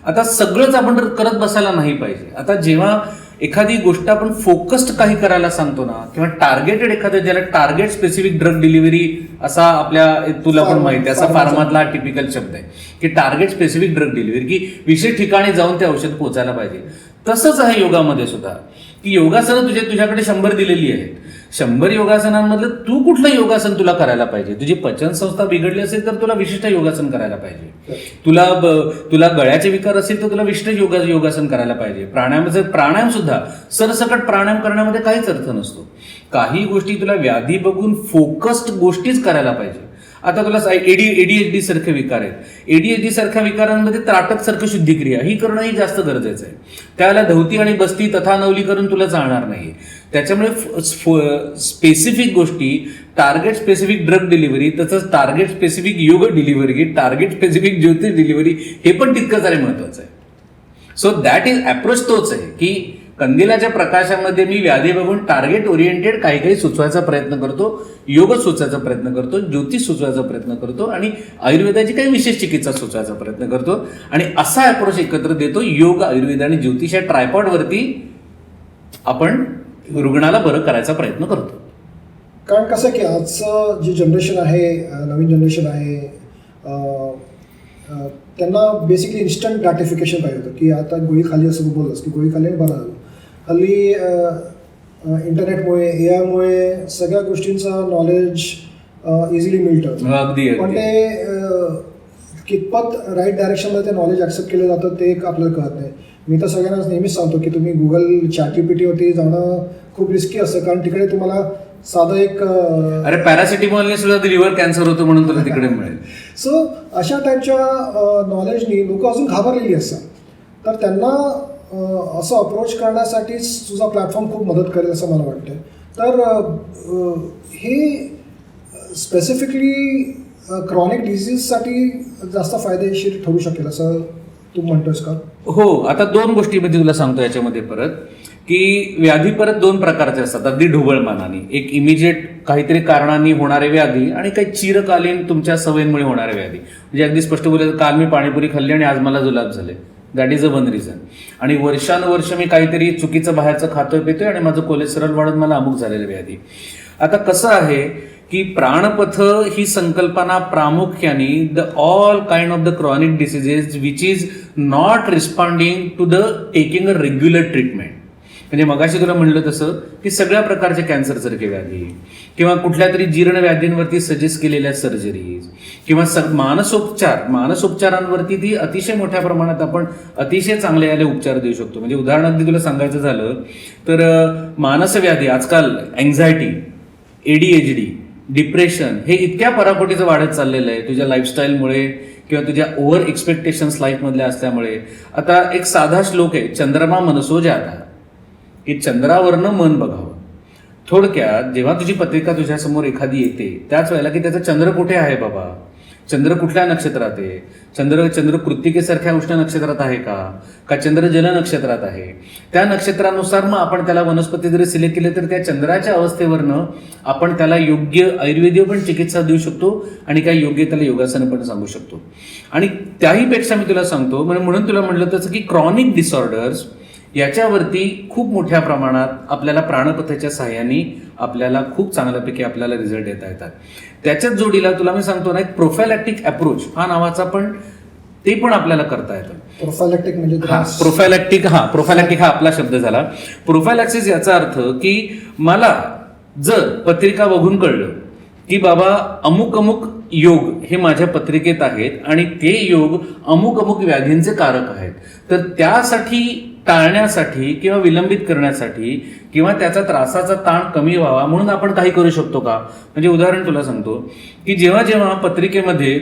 आता सगळंच आपण करत बसायला नाही पाहिजे. आता जेव्हा एखादी गोष्ट आपण फोकस्ड काही करायला सांगतो ना किंवा टार्गेटेड एखादं, ज्याला टार्गेट स्पेसिफिक ड्रग डिलिव्हरी असा आपल्या तुला पण माहिती आहे, असा फार्मातला टिपिकल शब्द आहे की टार्गेट स्पेसिफिक ड्रग डिलिव्हरी, की विशेष ठिकाणी जाऊन ते औषध पोहोचायला पाहिजे. तसंच आहे योगामध्ये सुद्धा की योगासनं तुझ्याकडे 100 दिलेली आहेत. 100 योगासनांमधलं तू कुठलं योगासन तुला करायला पाहिजे. तुझी पचन संस्था बिघडली असेल तर तुला विशिष्ट योगासन करायला पाहिजे. तुला गळ्याचे विकार असेल तर तुला विशिष्ट योगासन करायला पाहिजे. प्राणायाम सुद्धा सरसकट प्राणायाम करण्यामध्ये काहीच अर्थ नसतो. काही गोष्टी तुला व्याधी बघून फोकस्ड गोष्टीच करायला पाहिजे. आता तुला ADHD सारखे विकार आहेत. ADHD सारख्या विकारांमध्ये त्राटक सारखं शुद्धिक्रिया ही करणंही जास्त गरजेचं आहे. त्याला धवती आणि बसती तथा नवली करून तुला चालणार नाही. त्याच्यामुळे स्पेसिफिक गोष्टी, टार्गेट स्पेसिफिक ड्रग डिलिव्हरी, तसंच टार्गेट स्पेसिफिक योग डिलिव्हरी, टार्गेट स्पेसिफिक ज्योतिष डिलिव्हरी हे पण तितकंच आहे महत्वाचं आहे. सो दॅट इज अप्रोच तोच आहे की कंदिलाच्या प्रकाशामध्ये मी व्याधी बघून टार्गेट ओरिएंटेड काही काही सुचवायचा प्रयत्न करतो, योग सुचवायचा प्रयत्न करतो, ज्योतिष सुचवायचा प्रयत्न करतो आणि आयुर्वेदाची काही विशेष चिकित्सा सुचवायचा प्रयत्न करतो आणि असा अप्रोच एकत्र देतो. योग, आयुर्वेद आणि ज्योतिष या ट्रायपॉडवरती आपण रुग्णाला बरं करायचा प्रयत्न करतो. कारण कसं की आजचं जी जनरेशन आहे, नवीन जनरेशन आहे, त्यांना बेसिकली इन्स्टंट ग्रॅटिफिकेशन पाहिजे होतं की आता गोळी खाली, असं बोललंस की गोळी खाली आणि बरं झालं. हल्ली इंटरनेटमुळे, एआयमुळे सगळ्या गोष्टींचं नॉलेज इझिली मिळतं. अगदी पण ते कितपत राईट डायरेक्शनमध्ये ते नॉलेज ॲक्सेप्ट केलं जातं ते एक आपल्याला कळत नाही. मी तर सगळ्यांनाच नेहमीच सांगतो की तुम्ही गुगल ChatGPTवरती जाणं खूप रिस्की असतं, कारण तिकडे तुम्हाला साधं एक अरे पॅरासिटिमॉलने सुद्धा लिव्हर कॅन्सर होतो म्हणून तुला तिकडे मिळेल. सो अशा टाईपच्या नॉलेजनी लोक अजून घाबरलेली असतात. तर त्यांना असं अप्रोच करण्यासाठीच तुझा प्लॅटफॉर्म खूप मदत करेल असं मला वाटतं. तर हे स्पेसिफिकली क्रॉनिक डिझीजसाठी जास्त फायदेशीर ठरू शकेल असं तू म्हणतोयस का? हो, आता दोन गोष्टी मी तुला सांगतो याच्यामध्ये परत, की व्याधी परत दोन प्रकारचे असतात अगदी ढोबळमानाने. एक इमिजिएट काहीतरी कारणांनी होणारे व्याधी आणि काही चिरकालीन तुमच्या सवयींमुळे होणारे व्याधी. म्हणजे अगदी स्पष्ट बोलायचं, काल मी पाणीपुरी खाल्ली आणि आज मला जुलाब झाले, that is a one reason. आणि वर्षानुवर्ष मी काहीतरी चुकीचं बाहेरचं खातोय पितोय आणि माझं कोलेस्ट्रॉल वाढून मला अमुक झालेलं व्याधी. आता कसं आहे की प्राणपथ ही संकल्पना प्रामुख्याने the all kind of the chronic diseases which is not responding to the taking a regular treatment. म्हणजे मगाशी तुला म्हणलं तसं की सगळ्या प्रकारचे कॅन्सरसारखे व्याधी किंवा कुठल्या तरी जीर्ण व्याधींवरती सजेस्ट केलेल्या सर्जरीज किंवा मानसोपचारांवरती ती अतिशय मोठ्या प्रमाणात आपण अतिशय चांगले आले उपचार देऊ शकतो. म्हणजे उदाहरण अगदी तुला सांगायचं झालं तर मानसव्याधी आजकाल अँझायटी, ADHD, डिप्रेशन हे इतक्या पराकोटीचं वाढत चाललेलं आहे तुझ्या लाईफस्टाईलमुळे किंवा तुझ्या ओव्हर एक्सपेक्टेशन्स लाईफमधल्या असल्यामुळे. आता एक साधा श्लोक आहे, चंद्रमा मनसो जाता, की चंद्रावरनं मन बघावं. थोडक्यात जेव्हा तुझी पत्रिका तुझ्यासमोर एखादी येते त्याच वेळेला की त्याचा चंद्र कुठे आहे बाबा, चंद्र कुठल्या नक्षत्रात आहे, चंद्र कृत्तिकेसारख्या उष्ण नक्षत्रात आहे का चंद्र जल नक्षत्रात आहे. त्या नक्षत्रानुसार मग आपण त्याला वनस्पती जरी सिलेक्ट केले तर त्या चंद्राच्या अवस्थेवरनं आपण त्याला योग्य आयुर्वेदीय पण चिकित्सा देऊ शकतो आणि काही योग्य त्याला योगासनं पण सांगू शकतो. आणि त्याहीपेक्षा मी तुला सांगतो म्हणून तुला म्हटलं तसं की क्रॉनिक डिसऑर्डर्स याच्यावरती खूप मोठ्या प्रमाणात आपल्याला प्राणपथाच्या सहाय्याने आपल्याला खूप चांगल्यापैकी आपल्याला रिझल्ट देता येतात. त्याच्याच जोडीला तुला मी सांगतो ना, एक प्रोफायलॅक्टिक अप्रोच हा नावाचा पण ते पण आपल्याला करता येतं. प्रोफायलॅक्टिक म्हणजे प्रोफायलॅक्टिक हा आपला शब्द झाला. प्रोफायलॅक्सिस याचा अर्थ की मला जर पत्रिका बघून कळलं की बाबा अमुक अमुक योग हे माझ्या पत्रिकेत आहेत आणि ते योग अमुक अमुक व्याधींचे कारक आहेत, तर त्यासाठी टाळण्यासाठी किंवा विलंबित करण्यासाठी किंवा त्याचा त्रासाचा ताण कमी व्हावा म्हणून आपण काही करू शकतो का? म्हणजे उदाहरण तुला सांगतो की जेव्हा जेव्हा पत्रिकेमध्ये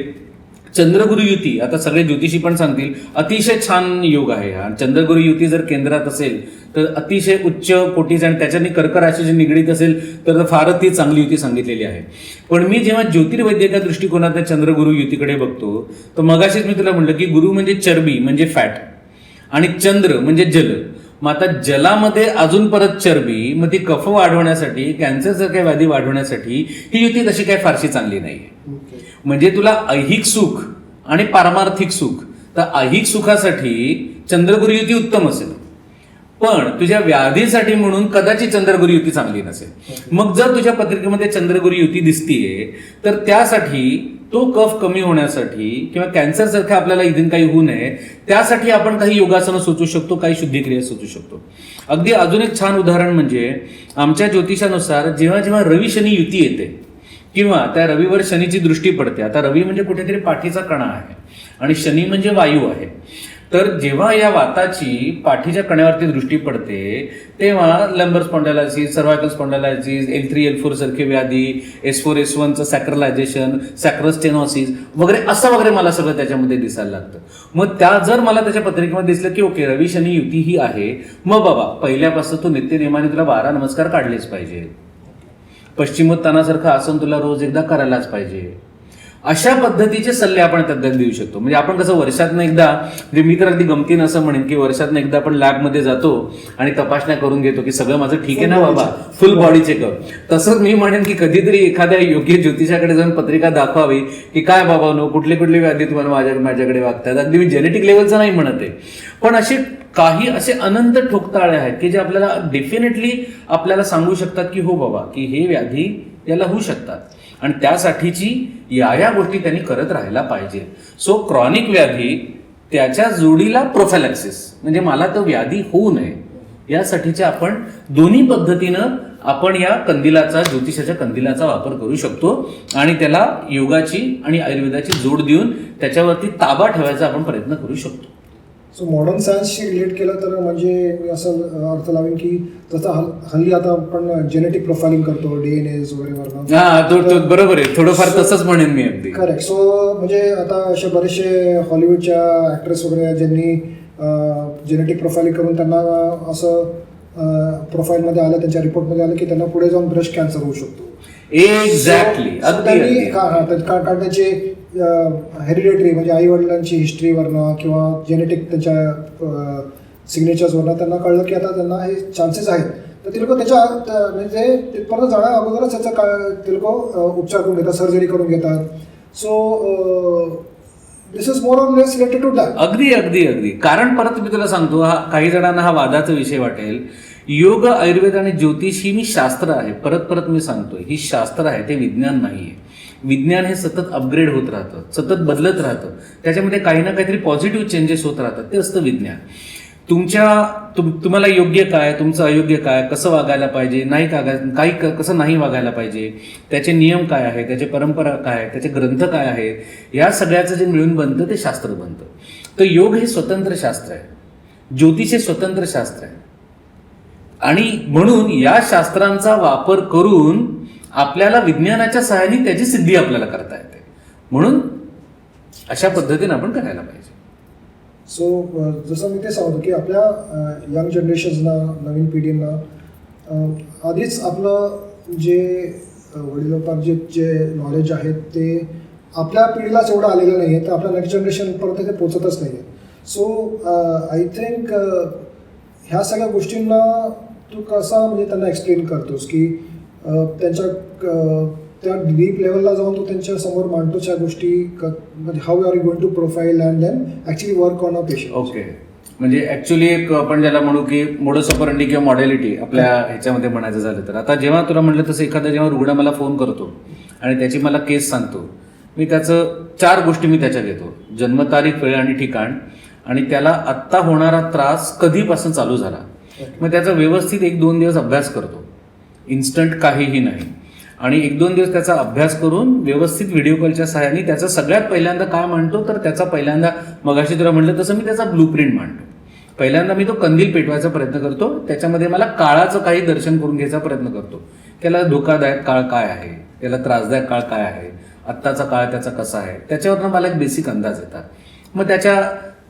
चंद्रगुरु युती, आता सगळे ज्योतिषी पण सांगतील अतिशय छान योग आहे हा, चंद्रगुरु युती जर केंद्रात असेल तर अतिशय उच्च कोटीचं आणि त्याच्यानी कर्क राशीची निगडीत असेल तर फारच ती चांगली युती सांगितलेली आहे. पण मी जेव्हा ज्योतिर्वैद्यका दृष्टिकोनात चंद्रगुरु युतीकडे बघतो तर मगाशीच मी तुला म्हटलं की गुरु म्हणजे चरबी म्हणजे फॅट आणि चंद्र म्हणजे जल. मग आता जलामध्ये अजून परत चरबी, मग ती कफ वाढवण्यासाठी, कॅन्सरसारख्या व्याधी वाढवण्यासाठी ही युती तशी काय फारशी चांगली नाहीये. म्हणजे तुला ऐहिक सुख आणि पारमार्थिक सुख, तर ऐहिक सुखासाठी चंद्रगुरु युती उत्तम असेल, पण तुझ्या व्याधीसाठी म्हणून कदाचित चंद्रगुरु युती चांगली नसेल. मग जर तुझ्या पत्रिकेमध्ये चंद्रगुरु युती दिसतीये तर त्यासाठी तो कफ कमी होण्यासाठी किंवा कॅन्सर सारखं आपल्याला इथून काही होऊ नये त्यासाठी आपण काही योगासनं सुचवू शकतो, काही शुद्धिक्रिया सुचवू शकतो. अगदी अजून एक छान उदाहरण म्हणजे आमच्या ज्योतिषानुसार जेव्हा जेव्हा रवी शनी युती येते किंवा त्या रवीवर शनीची दृष्टी पडते, आता रवी म्हणजे कुठेतरी पाठीचा कणा आहे आणि शनी म्हणजे वायू आहे, तर जेव्हा या वाताची पाठीच्या कण्यावरती दृष्टी पडते तेव्हा लंबर स्पॉन्डायलायसिस, सर्वायकल स्पॉन्डायलायसिस, L3, L4 सारखे व्याधी, S4, S1चं सॅक्रलायझेशन, सॅक्रस्टेनॉसिस वगैरे असं वगैरे मला सगळं त्याच्यामध्ये दिसायला लागतं. मग त्या जर मला त्याच्या पत्रिकेमध्ये दिसलं की ओके रवी शनी युती ही आहे, मग बाबा पहिल्यापासून तू नित्यनेमाने तुला 12 नमस्कार काढलेच पाहिजे, पश्चिमोत्तानासारखं आसन तुला रोज एकदा करायलाच पाहिजे, अशा पद्धतीचे सल्ले आपण त्यात देऊ शकतो. म्हणजे आपण कसं वर्षातनं एकदा, म्हणजे मी तर अगदी गमतीनं असं म्हणेन की वर्षातनं एकदा आपण लॅबमध्ये जातो आणि तपासण्या करून घेतो की सगळं माझं ठीक आहे ना बाबा, फुल बॉडी चेकअप. तसंच मी म्हणेन की कधीतरी एखाद्या योग्य ज्योतिषाकडे जाऊन पत्रिका दाखवावी की काय बाबा नो, कुठले कुठले व्याधी तुम्हाला माझ्याकडे वागतात. अगदी मी जेनेटिक लेवलचं नाही म्हणत आहे, पण असे काही असे अनंत ठोकताळे आहेत की जे आपल्याला डेफिनेटली आपल्याला सांगू शकतात की हो बाबा, की हे व्याधी याला होऊ शकतात आणि त्यासाठीची या गोष्टी त्यांनी करत राहायला पाहिजे. सो क्रॉनिक व्याधी त्याच्या जोडीला प्रोफॅलॅक्सिस, म्हणजे मला तो व्याधी होऊ नये यासाठीच्या आपण दोन्ही पद्धतीनं आपण या कंदिलाचा, ज्योतिषाच्या कंदिलाचा वापर करू शकतो आणि त्याला योगाची आणि आयुर्वेदाची जोड देऊन त्याच्यावरती ताबा ठेवायचा आपण प्रयत्न करू शकतो. सो मॉडर्न सायन्सशी रिलेट केलं तर म्हणजे मी असं अर्थ लावेन की जसं हल्ली आता आपण जेनेटिक प्रोफाइलिंग करतो, DNA वगैरे हा, तो बरोबर आहे, थोडंफार तसंच म्हणेन मी अगदी. करेक्ट. सो म्हणजे आता असे बरेचसे हॉलिवूडच्या ऍक्ट्रेस वगैरे ज्यांनी जेनेटिक प्रोफाइलिंग करून त्यांना असं प्रोफाईलमध्ये आलं, त्यांच्या रिपोर्टमध्ये आलं की त्यांना पुढे जाऊन ब्रेस्ट कॅन्सर होऊ शकतो. एक्झॅक्टली, अगदी. कारण त्याचे हेरिडेटरी म्हणजे आई वडिलांची हिस्ट्रीवरनं किंवा जेनेटिक त्यांच्या सिग्नेचर्सवरनं त्यांना कळलं की आता त्यांना हे चान्सेस आहेत, तर ते लोक त्याच्या म्हणजे तिथपर्यंत जाण्या अगोदरच त्याचा ते लोक उपचार करून घेतात, सर्जरी करून घेतात. So this is more or less related to that. अगदी अगदी अगदी. कारण परत मी तुला सांगतो, काही जणांना हा वादाचा विषय वाटेल. योग, आयुर्वेद आणि ज्योतिष ही मी शास्त्र आहे, परत परत मी सांगतोय, ही शास्त्र आहे, ते विज्ञान नाहीये. विज्ञान हे सतत अपग्रेड होत राहतं, सतत बदलत राहतं, त्याच्यामध्ये काही ना काहीतरी पॉझिटिव्ह चेंजेस होत राहतात, ते असतं विज्ञान. तुम्हाला योग्य काय, तुमचं अयोग्य काय, कसं वागायला पाहिजे, नाही काही कसं नाही वागायला पाहिजे, त्याचे नियम काय आहे, त्याचे परंपरा काय आहे, त्याचे ग्रंथ काय आहेत, या सगळ्याचं जे मिळून बनतं ते शास्त्र बनतं. तर योग हे स्वतंत्र शास्त्र आहे, ज्योतिष हे स्वतंत्र शास्त्र आहे आणि म्हणून या शास्त्रांचा वापर करून आपल्याला विज्ञानाच्या सहाय्याने त्याची सिद्धी आपल्याला करता येते. म्हणून अशा पद्धतीने आपण करायला पाहिजे. सो जसं मी ते सांगतो की आपल्या यंग जनरेशन्सना, नवीन पिढींना आधीच आपलं जे वडिलोपार्जित जे नॉलेज आहे ते आपल्या पिढीलाच एवढं आलेलं नाही आहे, तर आपल्या नेक्स्ट जनरेशनपर्यंत ते पोचतच नाही आहे. सो आय थिंक ह्या सगळ्या गोष्टींना तू कसा म्हणजे त्यांना एक्सप्लेन करतोस की त्यांच्या त्या डीप लेवलला जाऊन तो त्यांच्या समोर मांडतोच ह्या गोष्टी, how are you going to profile and then actually work on a patient. Okay, म्हणजे ॲक्च्युली एक आपण ज्याला म्हणू की मोडस ऑपरंडी किंवा मॉडेलिटी आपल्या ह्याच्यामध्ये म्हणायचं झालं तर, आता जेव्हा तुला म्हटलं तसं एखादा जेव्हा रुग्ण मला फोन करतो आणि त्याची मला केस सांगतो, मी त्याचं 4 गोष्टी मी त्याच्या घेतो: जन्मतारीख, वेळ आणि ठिकाण, आणि त्याला आत्ता होणारा त्रास कधीपासून चालू झाला. मग त्याचा व्यवस्थित 1-2 दिवस अभ्यास करतो, इन्स्टंट काहीही नाही, आणि 1-2 दिवस त्याचा अभ्यास करून व्यवस्थित व्हिडिओ कॉलच्या सहाय्याने त्याचं सगळ्यात पहिल्यांदा काय मांडतो, तर त्याचा पहिल्यांदा मगाशी तुला म्हटलं तसं मी त्याचा ब्लूप्रिंट मांडतो. पहिल्यांदा मी तो कंदील पेटवायचा प्रयत्न करतो, त्याच्यामध्ये मला काळाचं काही दर्शन करून घ्यायचा प्रयत्न करतो. त्याला धोकादायक काळ काय आहे, त्याला त्रासदायक काळ काय आहे, आत्ताचा काळ त्याचा कसा आहे, त्याच्यावरनं मला एक बेसिक अंदाज येतात. मग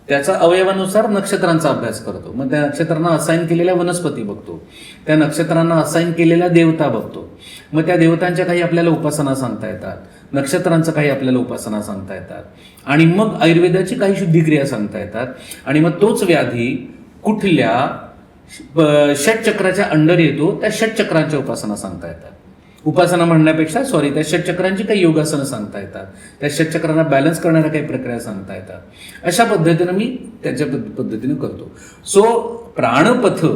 त्याच्या अवयवानुसार नक्षत्रांचा अभ्यास करतो. मग त्या नक्षत्रांना असाईन केलेल्या वनस्पती बघतो, त्या नक्षत्रांना असाईन केलेल्या देवता बघतो. मग त्या देवतांच्या काही आपल्याला उपासना सांगता येतात, नक्षत्रांचं काही आपल्याला उपासना सांगता येतात, आणि मग आयुर्वेदाची काही शुद्धिक्रिया सांगता येतात. आणि मग तोच व्याधी कुठल्या षटचक्राच्या अंडर येतो, त्या षटचक्रांच्या उपासना सांगता येतात. उपासना म्हणण्यापेक्षा त्या षटचक्रांची काही योगासनं सांगता येतात, त्या षटचक्रांना बॅलन्स करणाऱ्या काही प्रक्रिया सांगता येतात. अशा पद्धतीनं मी त्याच्या पद्धतीनं करतो. सो प्राणपथ,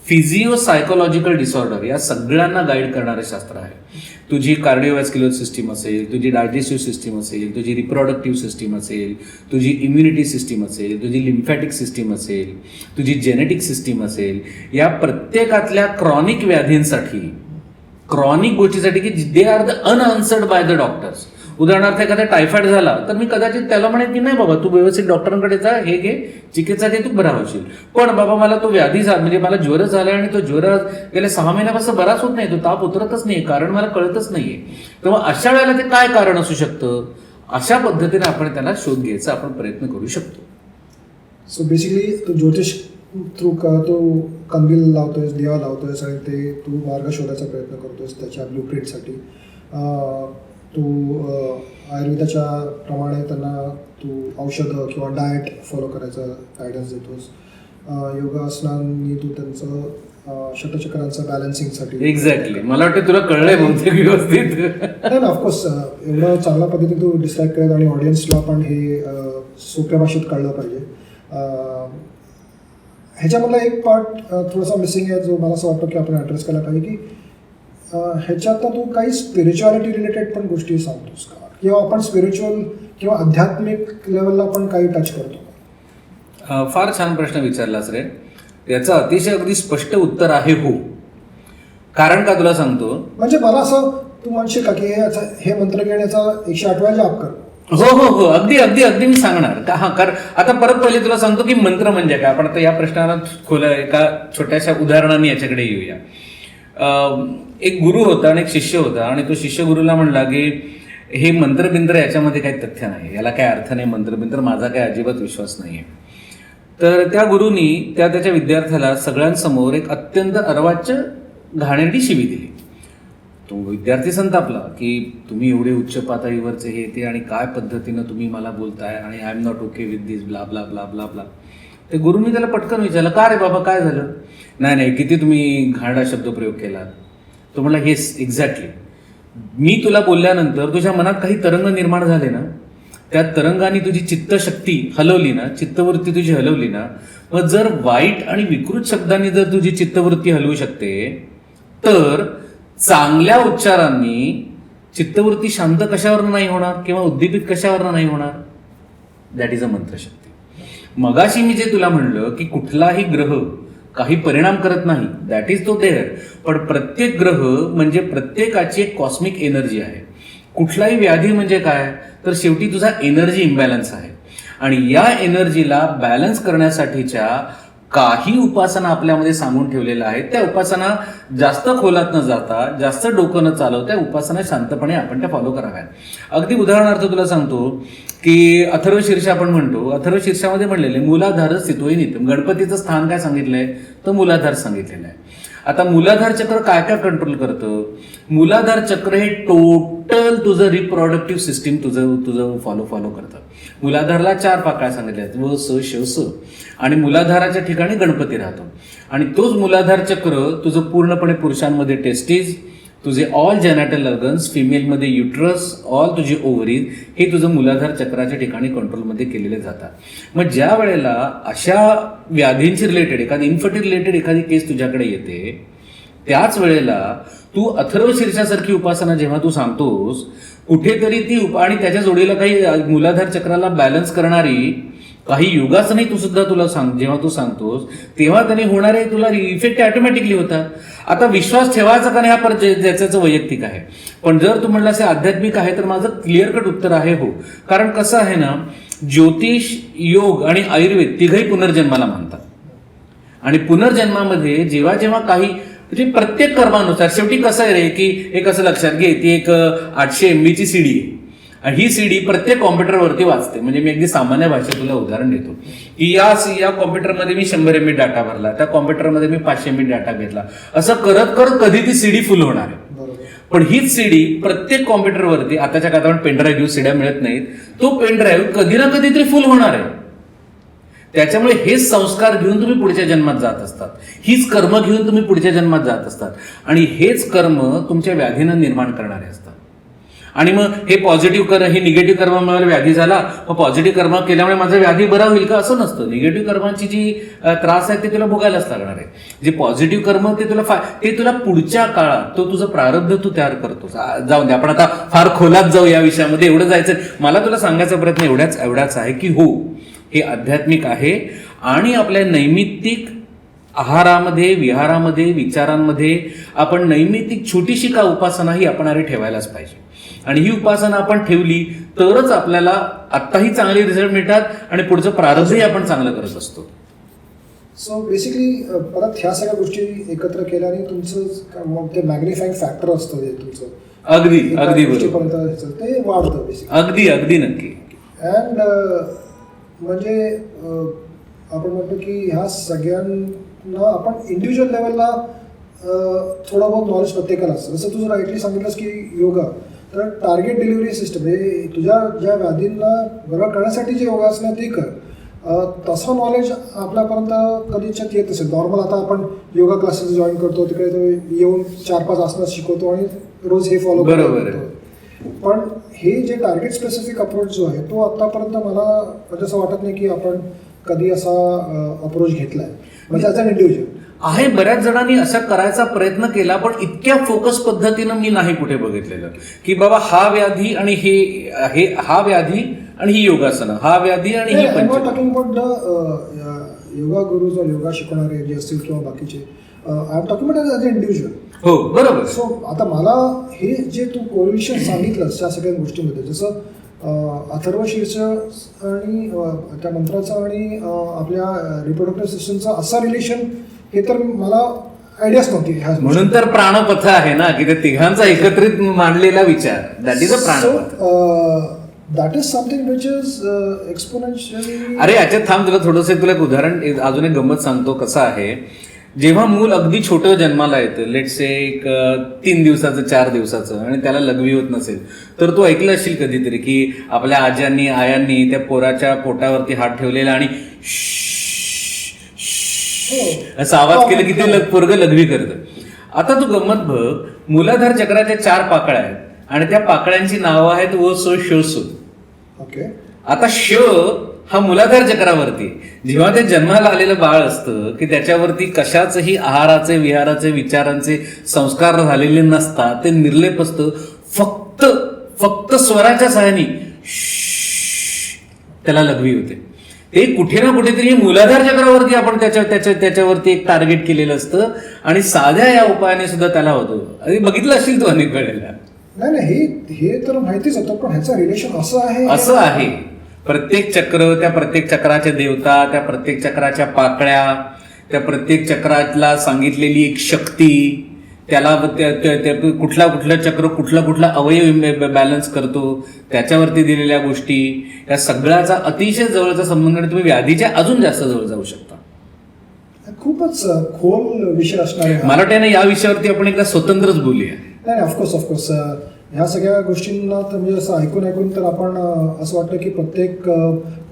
फिजिओ सायकोलॉजिकल डिसऑर्डर या सगळ्यांना गाईड करणारं शास्त्र आहे. तुझी कार्डिओवॅस्क्युलर सिस्टीम असेल, तुझी डायजेस्टिव्ह सिस्टीम असेल, तुझी रिप्रोडक्टिव्ह सिस्टीम असेल, तुझी इम्युनिटी सिस्टीम असेल, तुझी लिम्फॅटिक सिस्टीम असेल, तुझी जेनेटिक सिस्टीम असेल, या प्रत्येकातल्या क्रॉनिक व्याधींसाठी, क्रॉनिक गोष्टीसाठी की they are the unanswered by the doctors. उदाहरणार्थ एखादा टायफॉइड झाला तर मी कदाचित त्याला म्हणेन की नाही बाबा, तू व्यवस्थित डॉक्टरांकडे जा, हे घे, चिकित्सा घे, तू बरा होशील. पण बाबा मला तो व्याधी म्हणजे मला ज्वर झाला आणि तो ज्वर गेल्या 6 महिन्यापासून बराच होत नाही, तो ताप उतरतच नाही, कारण मला कळतच नाहीये. तेव्हा अशा वेळेला ते काय कारण असू शकतं, अशा पद्धतीने आपण त्याला शोध घ्यायचा आपण प्रयत्न करू शकतो. सो बेसिकली तो ज्योतिष थ्रू तो कंदील लावतोयस, दिवा लावतोयस आणि ते तू मार्ग शोधायचा प्रयत्न करतोयस त्याच्या ब्लूप्रिंटसाठी. तू आयुर्वेदाच्या प्रमाणे त्यांना तू औषधं किंवा डाएट फॉलो करायचं गायडन्स देतोस. योगासनांनी तू त्यांचं षटचक्रांचं बॅलन्सिंगसाठी. एक्झॅक्टली, मला वाटतं तुला कळलंय बहुतेक व्यवस्थित. नाही ना, ऑफकोर्स एवढं चांगल्या पद्धतीने तू डिस्क्राईब करत आणि ऑडियन्सला पण हे सोप्या भाषेत कळलं पाहिजे. ह्याच्यामधला एक पार्ट थोडासा मिसिंग आहे जो मला असं वाटतं की आपण ॲड्रेस करायला पाहिजे की ह्याच्यात तू काही स्पिरिच्युअलिटी रिलेटेड पण गोष्टी सांगतोस का, किंवा आपण स्पिरिच्युअल किंवा आध्यात्मिक लेवलला पण काही टच करतो. फार छान प्रश्न विचारलास रे. याचं अतिशय अगदी स्पष्ट उत्तर आहे हो. कारण का तुला सांगतो. म्हणजे मला असं तू म्हणशील का की हे मंत्र घेण्याचा 108 वेळा जाप कर. हो हो हो, अगदी अगदी अगदी मी सांगणार का. हा, कारण आता परत पहिले तुला सांगतो की मंत्र म्हणजे काय. आपण आता या प्रश्नाला एका छोट्याशा उदाहरणाने याच्याकडे येऊया. एक गुरु होता आणि एक शिष्य होता, आणि तो शिष्य गुरुला म्हणला की हे मंत्रबिंत्र याच्यामध्ये काही तथ्य नाही, याला काय अर्थ नाही, मंत्रबिंत्र माझा काय अजिबात विश्वास नाही आहे. तर त्या गुरुनी त्याच्या विद्यार्थ्याला सगळ्यांसमोर एक अत्यंत अर्वाच्य घाणेरडी शिवी दिली. तो विद्यार्थी संतापला की तुम्ही एवढे उच्च पातळीवरचे हे ते आणि काय पद्धतीनं तुम्ही मला बोलताय आणि I am not okay with this blah blah blah blah blah. ते गुरुनी त्याला पटकन विचारलं, का रे बाबा काय झालं. नाही किती तुम्ही घाणेरडा शब्दप्रयोग केला. तो म्हणला हेच एक्झॅक्टली, मी तुला बोलल्यानंतर तुझ्या मनात काही तरंग निर्माण झाले ना, त्या तरंगाने तुझी चित्तशक्ती हलवली ना, चित्तवृत्ती तुझी हलवली ना, मग जर वाईट आणि विकृत शब्दांनी जर तुझी चित्तवृत्ती हलवू शकते, तर चांगल्या उच्चारांनी चित्तवृत्ती शांत कशावरनं नाही होणार किंवा उद्दीपित कशावरनं नाही होणार. दॅट इज अ मंत्रशक्ती. मगाशी मी जे तुला म्हणलं की कुठलाही ग्रह काही परिणाम करत नाही, दॅट इज तो देअर. पण प्रत्येक ग्रह म्हणजे प्रत्येकाची एक कॉस्मिक एनर्जी आहे. कुठलाही व्याधी म्हणजे काय, तर शेवटी तुझा एनर्जी इम्बॅलन्स आहे. आणि या एनर्जीला बॅलन्स करण्यासाठीच्या काही उपासना आपल्यामध्ये सांगून ठेवलेल्या आहेत. त्या उपासना जास्त खोलात न जाता, जास्त डोकं न चालवता उपासना शांतपणे आपण त्या फॉलो कराव्यात. अगदी उदाहरणार्थ तुला सांगतो की अथर्व शीर्ष आपण म्हणतो, अथर्व शीर्षामध्ये म्हणलेले मूलाधार स्थितोय नित्यम. गणपतीचं स्थान काय सांगितलंय, तर मूलाधार सांगितलेलं आहे. आता मूलाधार चक्र काय काय कंट्रोल करतं. मूलाधार चक्र हे टोटल तुझं रिप्रोडक्टिव्ह सिस्टीम तुझं फॉलो करतं. मूलाधारला 4 पाकळ्या सांगितल्या आहेत, व स श स. आणि मूलाधाराच्या ठिकाणी गणपती राहतो. आणि तोच मूलाधार चक्र तुझं पूर्णपणे पुरुषांमध्ये टेस्टीज, तुझे ऑल जेनॅटल ऑर्गन्स, फिमेलमध्ये युट्रस, ऑल तुझे ओव्हरीज, हे तुझं मूलाधार चक्राच्या ठिकाणी कंट्रोलमध्ये केलेले जातात. मग ज्या वेळेला अशा व्याधींशी रिलेटेड एखादी इन्फर्टिलिटी रिलेटेड एखादी केस तुझ्याकडे येते, त्याच वेळेला तू अथर्व शीर्षासारखी उपासना जेव्हा तू सांगतोस, कुठेतरी ती आणि त्याच्या जोडीला काही मूलाधार चक्राला बॅलन्स करणारी काही योगासनही तू सुद्धा जेव्हा तू सांगतोस, तेव्हा त्यांनी होणारे तुला इफेक्ट ऑटोमॅटिकली होतात. आता विश्वास ठेवायचा का नाही हा पर ज्याचं वैयक्तिक आहे. पण जर तू म्हणलास आध्यात्मिक आहे, तर माझं क्लिअर कट उत्तर आहे हो. कारण कसं आहे ना, ज्योतिष, योग आणि आयुर्वेद तिघही पुनर्जन्माला मानतात. आणि पुनर्जन्मामध्ये जेव्हा जेव्हा काही म्हणजे प्रत्येक कर्मानुसार शेवटी कसं आहे रे, की एक असं लक्षात घे, ती एक 800 MB ची सीडी आहे. आणि ही सीडी प्रत्येक कॉम्प्युटरवरती वाचते. म्हणजे मी अगदी सामान्य भाषेत तुला उदाहरण देतो की या कॉम्प्युटरमध्ये मी 100 MB डाटा भरला, त्या कॉम्प्युटरमध्ये मी 500 MB डाटा घेतला. असं करत करत कधी ती सीडी फुल होणार आहे. पण हीच सीडी प्रत्येक कॉम्प्युटरवरती, आताच्या काळात आपण पेनड्राईव्ह घेऊ, सीड्या मिळत नाहीत, तो पेनड्राईव्ह कधी ना कधीतरी फुल होणार आहे. त्याच्यामुळे हेच संस्कार घेऊन तुम्ही पुढच्या जन्मात जात असतात, हीच कर्म घेऊन तुम्ही पुढच्या जन्मात जात असतात. आणि हेच कर्म तुमच्या व्याधीनं निर्माण करणारे असतात. आणि मग हे पॉझिटिव्ह कर्म, हे निगेटिव्ह कर्मामुळे व्याधी झाला, मग पॉझिटिव्ह कर्म केल्यामुळे माझा व्याधी बरा होईल का, असं नसतं. निगेटिव्ह कर्माची जी त्रास आहे ते तुला भोगायलाच लागणार आहे. जे पॉझिटिव्ह कर्म ते तुला पुढच्या काळात तो तुझं प्रारब्ध तू तयार करतो. जाऊन दे, आपण आता फार खोलात जाऊ या विषयामध्ये, एवढं जायचं. मला तुला सांगायचा प्रयत्न एवढाच आहे की हो, हे आध्यात्मिक आहे. आणि आपल्या नैमित्तिक आहारामध्ये, विहारामध्ये, विचारांमध्ये आपण नैमित्तिक छोटीशी का उपासना ही आपण ठेवायलाच पाहिजे. आणि ही उपासना आपण ठेवली तरच आपल्याला आत्ताही चांगले रिझल्ट मिळतात आणि पुढचं प्रारब्धही आपण चांगलं करत असतो. सो बेसिकली परत ह्या सगळ्या गोष्टी एकत्र केल्याने तुमचं मग ते मॅग्निफाईंग फॅक्टर असतं ते तुमचं अगदी बरोबर, ते वाढतं बेसिकली. अगदी नक्की. अँड म्हणजे आपण म्हणतो की ह्या सगळ्यांना आपण इंडिव्हिज्युअल लेवलला थोडं बहुत नॉलेज प्रत्येकाला असतं. जसं तुझं राईटली सांगितलंस की योगा, तर टार्गेट डिलिव्हरी सिस्टम म्हणजे तुझ्या ज्या व्याधींना बरं करण्यासाठी जे योगासनं ती कर. तसं नॉलेज आपल्यापर्यंत कधीच्यात येत असेल. नॉर्मल आता आपण योगा क्लासेस जॉईन करतो, तिकडे तो येऊन 4-5 आसनं शिकवतो आणि रोज हे फॉलो करतो. पण हे जे टार्गेट स्पेसिफिक अप्रोच जो आहे तो आतापर्यंत मला म्हणजे असं वाटत नाही की आपण कधी असा अप्रोच घेतलाय म्हणजे ॲज अन इंडिव्हिज्युअल आहे. बऱ्याच जणांनी असा करायचा प्रयत्न केला, पण इतक्या फोकस पद्धतीनं मी नाही कुठे बघितलेलं की बाबा हा व्याधी आणि हे हा व्याधी आणि ही योगासनं, हा व्याधी आणि he talking about the yoga gurus और योगा शिकवणारे जे असतील किंवा बाकीचे, I am talking about as a individual. हो बरोबर. सो आता मला हे जे तू कोरिलेशन सांगितलंस त्या सगळ्या गोष्टींमध्ये, जसं अथर्व शीर्ष आणि त्या मंत्राचं आणि आपल्या रिप्रोडक्टिव्ह सिस्टमचं असं रिलेशन, हे तर मला आयडियाच नव्हती. म्हणून तर प्राणपथ आहे ना, की ते तिघांचा एकत्रित मांडलेला विचार, that is a Pranpath. That is something which is exponentially. अरे याच्यात थांब, तुला एक उदाहरण, अजून एक गंमत सांगतो. कसं आहे, जेव्हा मूल अगदी छोटं जन्माला येतं, लेट से एक 3 दिवसाचं 4 दिवसाचं, आणि त्याला लघवी होत नसेल, तर तू ऐकलं असेल कधीतरी की आपल्या आज्यांनी आयांनी त्या पोराच्या पोटावरती हात ठेवलेला आणि असा आवाज केला की ते पोरगं लघवी करतं. आता तू गंमत बघ, मूलाधार चक्राच्या 4 पाकळ्या आहेत आणि त्या पाकळ्यांची नावं आहेत व स श सु. ओके. आता श हा मूलाधार चक्रावरती, जेव्हा ते जन्माला आलेलं बाळ असतं की त्याच्यावरती कशाचंही आहाराचे विहाराचे विचारांचे संस्कार झालेले नसतात, ते निर्लेप असतं. फक्त स्वराच्या सहाय्याने त्याला लघवी होते. ते कुठे ना कुठेतरी मूलाधार चक्रावरती आपण त्याच्यावरती एक टार्गेट केलेलं असतं आणि साध्या या उपायाने सुद्धा त्याला होतो. बघितलं असेल तू अनेक वेळेला. नाही हे तर माहितीच होतं, पण ह्याचं रिलेशन असं आहे. प्रत्येक चक्र, त्या प्रत्येक चक्राच्या देवता, त्या प्रत्येक चक्राच्या पाकळ्या, त्या प्रत्येक चक्राला सांगितलेली एक शक्ती, त्याला कुठला चक्र कुठला अवयव बॅलन्स करतो, त्याच्यावरती दिलेल्या गोष्टी, या सगळ्याचा अतिशय जवळचा संबंध आणि तुम्ही व्याधीच्या अजून जास्त जवळ जाऊ शकता. खूपच खोल विषय असणार आहे. मला वाटतं ना या विषयावरती आपण एकदा स्वतंत्रच बोलूया. नाही, ऑफकोर्स ह्या सगळ्या गोष्टींना तर म्हणजे असं ऐकून तर आपण असं वाटतं की प्रत्येक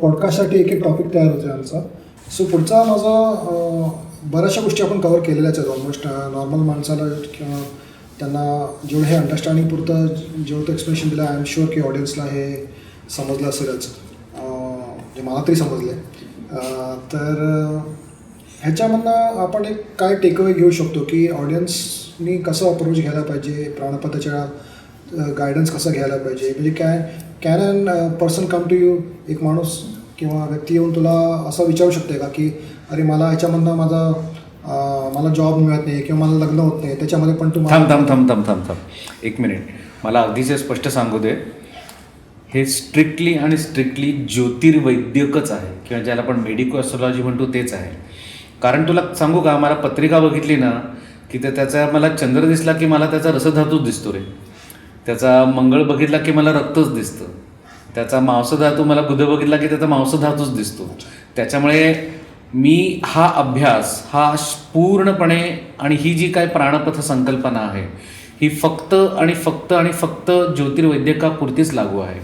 पॉडकास्टसाठी एक टॉपिक तयार होते आमचा. सो पुढचा माझा बऱ्याचशा गोष्टी आपण कव्हर केलेल्याच आहेत ऑलमोस्ट. नॉर्मल माणसाला किंवा त्यांना जेवढं हे अंडरस्टँडिंग पुरतं जेवढं तो एक्सप्लेनेशन दिलं, आय एम शुअर की ऑडियन्सला हे समजलं असेलच, जे मला तरी समजलं आहे. तर ह्याच्यामधनं आपण एक काय टेकअवे घेऊ शकतो की ऑडियन्सनी कसं अप्रोच घ्यायला पाहिजे, प्राणपथाच्या गायडन्स कसं घ्यायला पाहिजे. म्हणजे can an person come to you, एक माणूस किंवा व्यक्ती येऊन तुला असं विचारू शकते का की अरे मला ह्याच्यामधनं मला जॉब मिळत नाही किंवा मला लग्न होत नाही, त्याच्यामध्ये पण तू थांब 1 मिनिट. मला अगदीच स्पष्ट सांगू दे, हे स्ट्रिक्टली ज्योतिर्वैद्यकच आहे किंवा ज्याला आपण मेडिको ॲस्ट्रॉलॉजी म्हणतो तेच आहे. कारण तुला सांगू का, मला पत्रिका बघितली ना की त्याचा मला चंद्र दिसला की मला त्याचा रसधातूच दिसतो रे, त्याचा मंगळ बघितला की मला रक्तच दिसतं, त्याचा मांसधातू मला बुध बघितला की त्याचा मांसधातूच दिसतो. त्याच्यामुळे मी हा अभ्यास हा पूर्णपणे, आणि ही जी काय प्राणपथ संकल्पना आहे ही फक्त ज्योतिर्वैद्यकापुरतीच लागू आहे.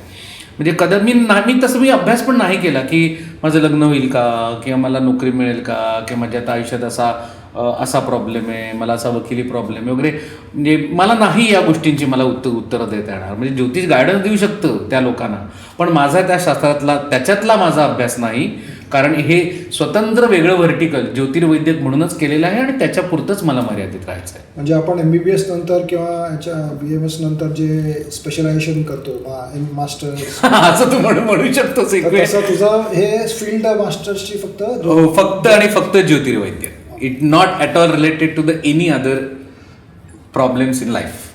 म्हणजे मी तसं अभ्यास पण नाही केला की माझं लग्न होईल का, किंवा मला नोकरी मिळेल का, किंवा माझ्या आता आयुष्यात असा प्रॉब्लेम आहे, मला असा वकिली प्रॉब्लेम आहे वगैरे. म्हणजे मला नाही या गोष्टींची मला उत्तरं देता येणार. म्हणजे ज्योतिष गायडन्स देऊ शकतं त्या लोकांना, पण माझा त्या शास्त्रातला त्याच्यातला माझा अभ्यास नाही. कारण हे स्वतंत्र वेगळं व्हर्टिकल ज्योतिर्वैद्यक म्हणूनच केलेलं आहे आणि त्याच्यापुरतंच मला मर्यादित राहायचं आहे. म्हणजे आपण MBBS नंतर किंवा याच्या BMS नंतर जे स्पेशलायझेशन करतो मास्टर्स असं तू म्हणू शकतोस. तुझं हे फील्ड मास्टर्सची फक्त ज्योतिर्वैद्य. It not at all related to the any other problems in life.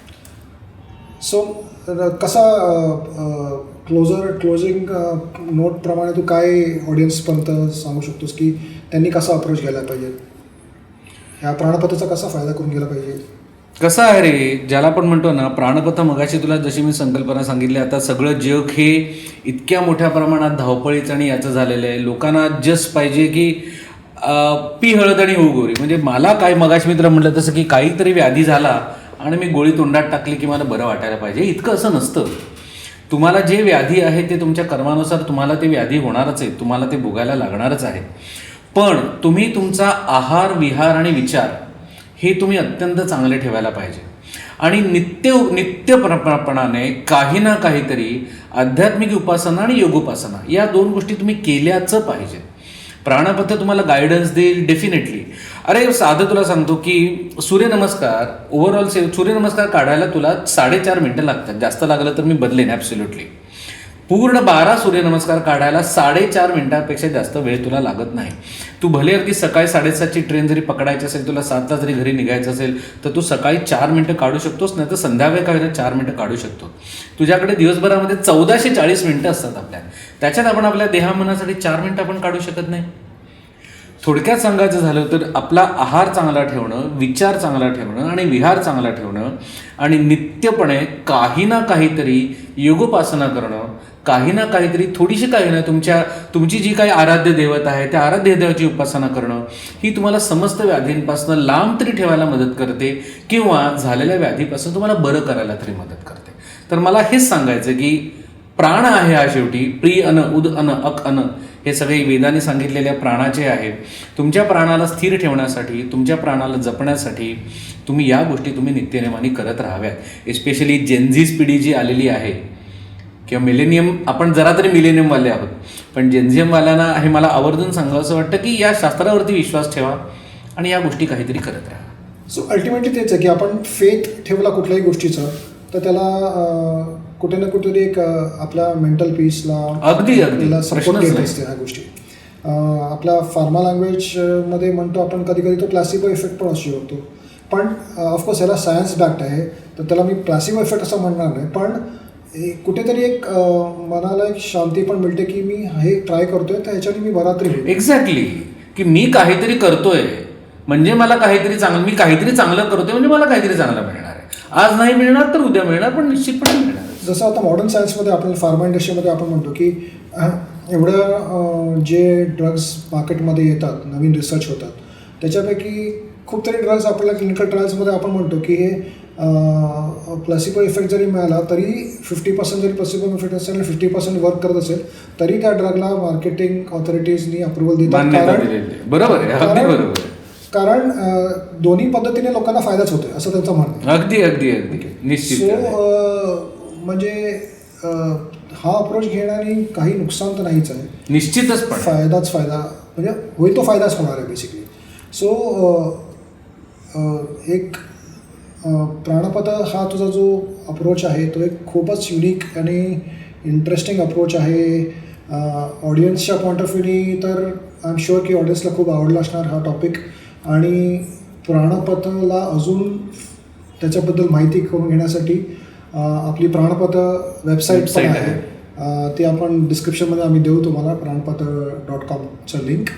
So कसा क्लोजिंग नोटप्रमाणे तू काय ऑडियन्सपर्यंत सांगू शकतोस की त्यांनी कसा अप्रोच घ्यायला पाहिजे, ह्या प्राणपथाचा कसा फायदा करून घ्यायला पाहिजे? कसं आहे रे, ज्याला आपण म्हणतो ना प्राणपथ, मगाशी तुला जशी मी संकल्पना सांगितली, आता सगळं जग हे इतक्या मोठ्या प्रमाणात धावपळीचं आणि याचं झालेलं आहे. लोकांना जस्ट पाहिजे की पी हळद आणि हो गोरी. म्हणजे मला काय, मगाशी मी तुला म्हटलं तसं की काहीतरी व्याधी झाला आणि मी गोळी तोंडात टाकली की मला बरं वाटायला पाहिजे, इतकं असं नसतं. तुम्हाला जे व्याधी आहे ते तुमच्या कर्मानुसार तुम्हाला ते व्याधी होणारच आहे, तुम्हाला ते भोगायला लागणारच आहे. पण तुम्ही तुमचा आहार, विहार आणि विचार हे तुम्ही अत्यंत चांगले ठेवायला पाहिजे. आणि नित्यपणाने काही ना काहीतरी आध्यात्मिक उपासना आणि योगोपासना या 2 गोष्टी तुम्ही केल्याच पाहिजे. प्राणपथ तुम्हाला गायडन्स देईल डेफिनेटली. अरे साधं तुला सांगतो की सूर्यनमस्कार ओव्हरऑल सूर्यनमस्कार काढायला तुला 4.5 मिनटं लागतात. जास्त लागलं तर मी बदलेन ॲब्सोल्युटली. पूर्ण 12 सूर्यनमस्कार काढायला 4.5 मिनिटापेक्षा जास्त वेळ तुला लागत नाही. तू भले अगदी सकाळी 7:30ची ट्रेन जरी पकडायची असेल, तुला 7ला जरी घरी निघायचं असेल, तर तू सकाळी 4 मिनिटं काढू शकतोस, नाही तर संध्याकाळी काय 4 मिनिटं काढू शकतो. तुझ्याकडे दिवसभरामध्ये 1440 मिनिटं असतात आपल्या. त्याच्यात आपण आपल्या देहामनासाठी 4 मिनिटं आपण काढू शकत नाही. थोडक्यात सांगायचं झालं तर आपला आहार चांगला ठेवणं, विचार चांगला ठेवणं आणि विहार चांगला ठेवणं आणि नित्यपणे काही ना काहीतरी योगोपासना करणं, काही ना काहीतरी थोडीशी काही ना तुमची जी काही आराध्य देवता आहे त्या आराध्य देवाची उपासना करणं ही तुम्हाला समस्त व्याधींपासून लांब तरी ठेवायला मदत करते किंवा झालेल्या व्याधीपासून तुम्हाला बरं करायला तरी मदत करते. तर मला हेच सांगायचं की प्राण आहे हा शेवटी, प्री अन, उद अन, अक अन हे सगळे वेदाने सांगितलेल्या प्राणाचे आहे. तुमच्या प्राणाला स्थिर ठेवण्यासाठी, तुमच्या प्राणाला जपण्यासाठी तुम्ही या गोष्टी तुम्ही नित्यनेमाने करत राहाव्यात. एस्पेशली जेनझीज पिढी जी आलेली आहे किंवा मिलेनियम, आपण जरा तरी मिलेनियमवाले आहोत, पण जेनझियमवाल्यांना हे मला आवर्जून सांगावं असं वाटतं की या शास्त्रावरती विश्वास ठेवा आणि या गोष्टी काहीतरी करत राहा. सो अल्टिमेटली तेच आहे की आपण फेथ ठेवला कुठल्याही गोष्टीचा तर त्याला कुठे ना कुठेतरी एक आपल्या मेंटल पीसला अगदी सपोर्ट देत असते ह्या गोष्टी. आपल्या फार्मा लँग्वेजमध्ये म्हणतो आपण कधी कधी तो प्लॅसिबो इफेक्ट पण असू शकतो, पण ऑफकोर्स याला सायन्स बॅक्ड आहे तर त्याला मी प्लॅसिबो इफेक्ट असं म्हणणार नाही, पण कुठेतरी एक मनाला एक शांती पण मिळते की मी हे ट्राय करतोय तर ह्याच्याने मी बरा तरी होईल. एक्झॅक्टली, की मी काहीतरी करतोय म्हणजे मला काहीतरी चांगलं, मी काहीतरी चांगलं करतोय म्हणजे मला काहीतरी चांगलं मिळणार आहे. आज नाही मिळणार तर उद्या मिळणार, पण निश्चितपणे मिळणार. जसं आता मॉडर्न सायन्समध्ये आपण फार्मा इंडस्ट्रीमध्ये आपण म्हणतो की एवढं जे ड्रग्ज मार्केटमध्ये येतात, नवीन रिसर्च होतात, त्याच्यापैकी खूप तरी ड्रग्ज आपल्याला क्लिनिकल ट्रायल्समध्ये आपण म्हणतो की हे प्लॅसिबो इफेक्ट जरी मिळाला तरी 50% जरी प्लॅसिबो इफेक्ट असेल आणि 50% वर्क करत असेल तरी त्या ड्रगला मार्केटिंग ऑथॉरिटीजनी अप्रुव्हल देतात. बरोबर, कारण दोन्ही पद्धतीने लोकांना फायदाच होतोय असं त्यांचं म्हणणं. अगदी निश्चित. सो म्हणजे हा अप्रोच घेण्याने काही नुकसान तर नाहीच आहे, निश्चितच, पण फायदाच फायदा, म्हणजे होईल तो फायदाच होणार आहे बेसिकली. सो एक प्राणपथ हा तुझा जो अप्रोच आहे तो एक खूपच युनिक आणि इंटरेस्टिंग अप्रोच आहे. ऑडियन्सच्या पॉईंट ऑफ व्ह्यूनी तर आय एम शुअर की ऑडियन्सला खूप आवडला असणार हा टॉपिक, आणि प्राणपथला अजून त्याच्याबद्दल माहिती करून घेण्यासाठी आपली प्राणपथ वेबसाईट पण आहे, ती आपण डिस्क्रिप्शनमध्ये आम्ही देऊ तुम्हाला, प्राणपथ.com लिंक.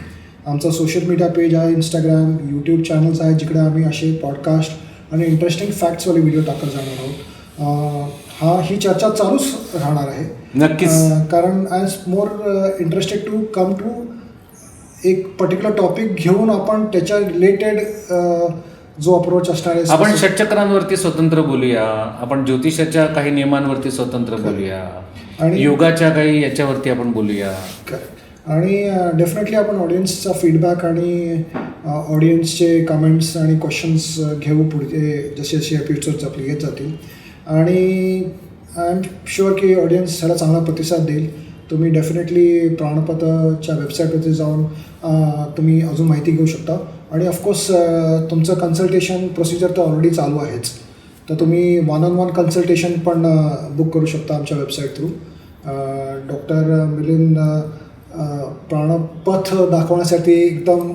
आमचा सोशल मीडिया पेज आहे, इंस्टाग्राम, यूट्यूब चॅनल्स आहे जिकडे आम्ही असे पॉडकास्ट आणि इंटरेस्टिंग फॅक्ट्सवाले व्हिडिओ टाकत जाणार आहोत. ही चर्चा चालूच राहणार आहे नक्कीच, कारण I am more interested to come to एक पर्टिक्युलर टॉपिक घेऊन आपण त्याच्या रिलेटेड जो अप्रोच असणार आहे. आपण षटचक्रांवरती स्वतंत्र बोलूया, आपण ज्योतिषाच्या काही नियमांवरती स्वतंत्र बोलूया, आणि योगाच्या काही याच्यावरती आपण बोलूया. आणि डेफिनेटली आपण ऑडियन्सचा फीडबॅक आणि ऑडियन्सचे कमेंट्स आणि क्वेश्चन्स घेऊ पुढे जसे जसे एपिसोड्स आपले येत जातील. आणि आय एम शुअर की ऑडियन्स ह्याला चांगला प्रतिसाद देईल. तुम्ही डेफिनेटली प्राणपथच्या वेबसाईटवरती जाऊन तुम्ही अजून माहिती घेऊ शकता. आणि ऑफकोर्स तुमचं कन्सल्टेशन प्रोसिजर तर ऑलरेडी चालू आहेच, तर तुम्ही 1-on-1 कन्सल्टेशन पण बुक करू शकता आमच्या वेबसाईट थ्रू. डॉक्टर मिलिंद प्राणपथ दाखवण्यासाठी एकदम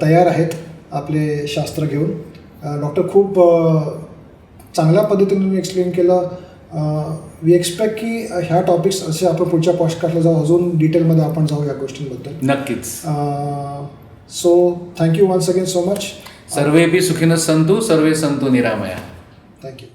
तयार आहेत आपले शास्त्र घेऊन. डॉक्टर खूप चांगल्या पद्धतीने एक्सप्लेन केलं. वी एक्सपेक्ट की ह्या टॉपिक्स असे आपण पुढच्या पॉडकास्टला जाऊ, अजून डिटेलमध्ये आपण जाऊ या गोष्टींबद्दल. नक्कीच. So thank you once again so much. सर्वेपि सुखिनः सन्तु, सर्वे सन्तु निरामया. थँक्यू.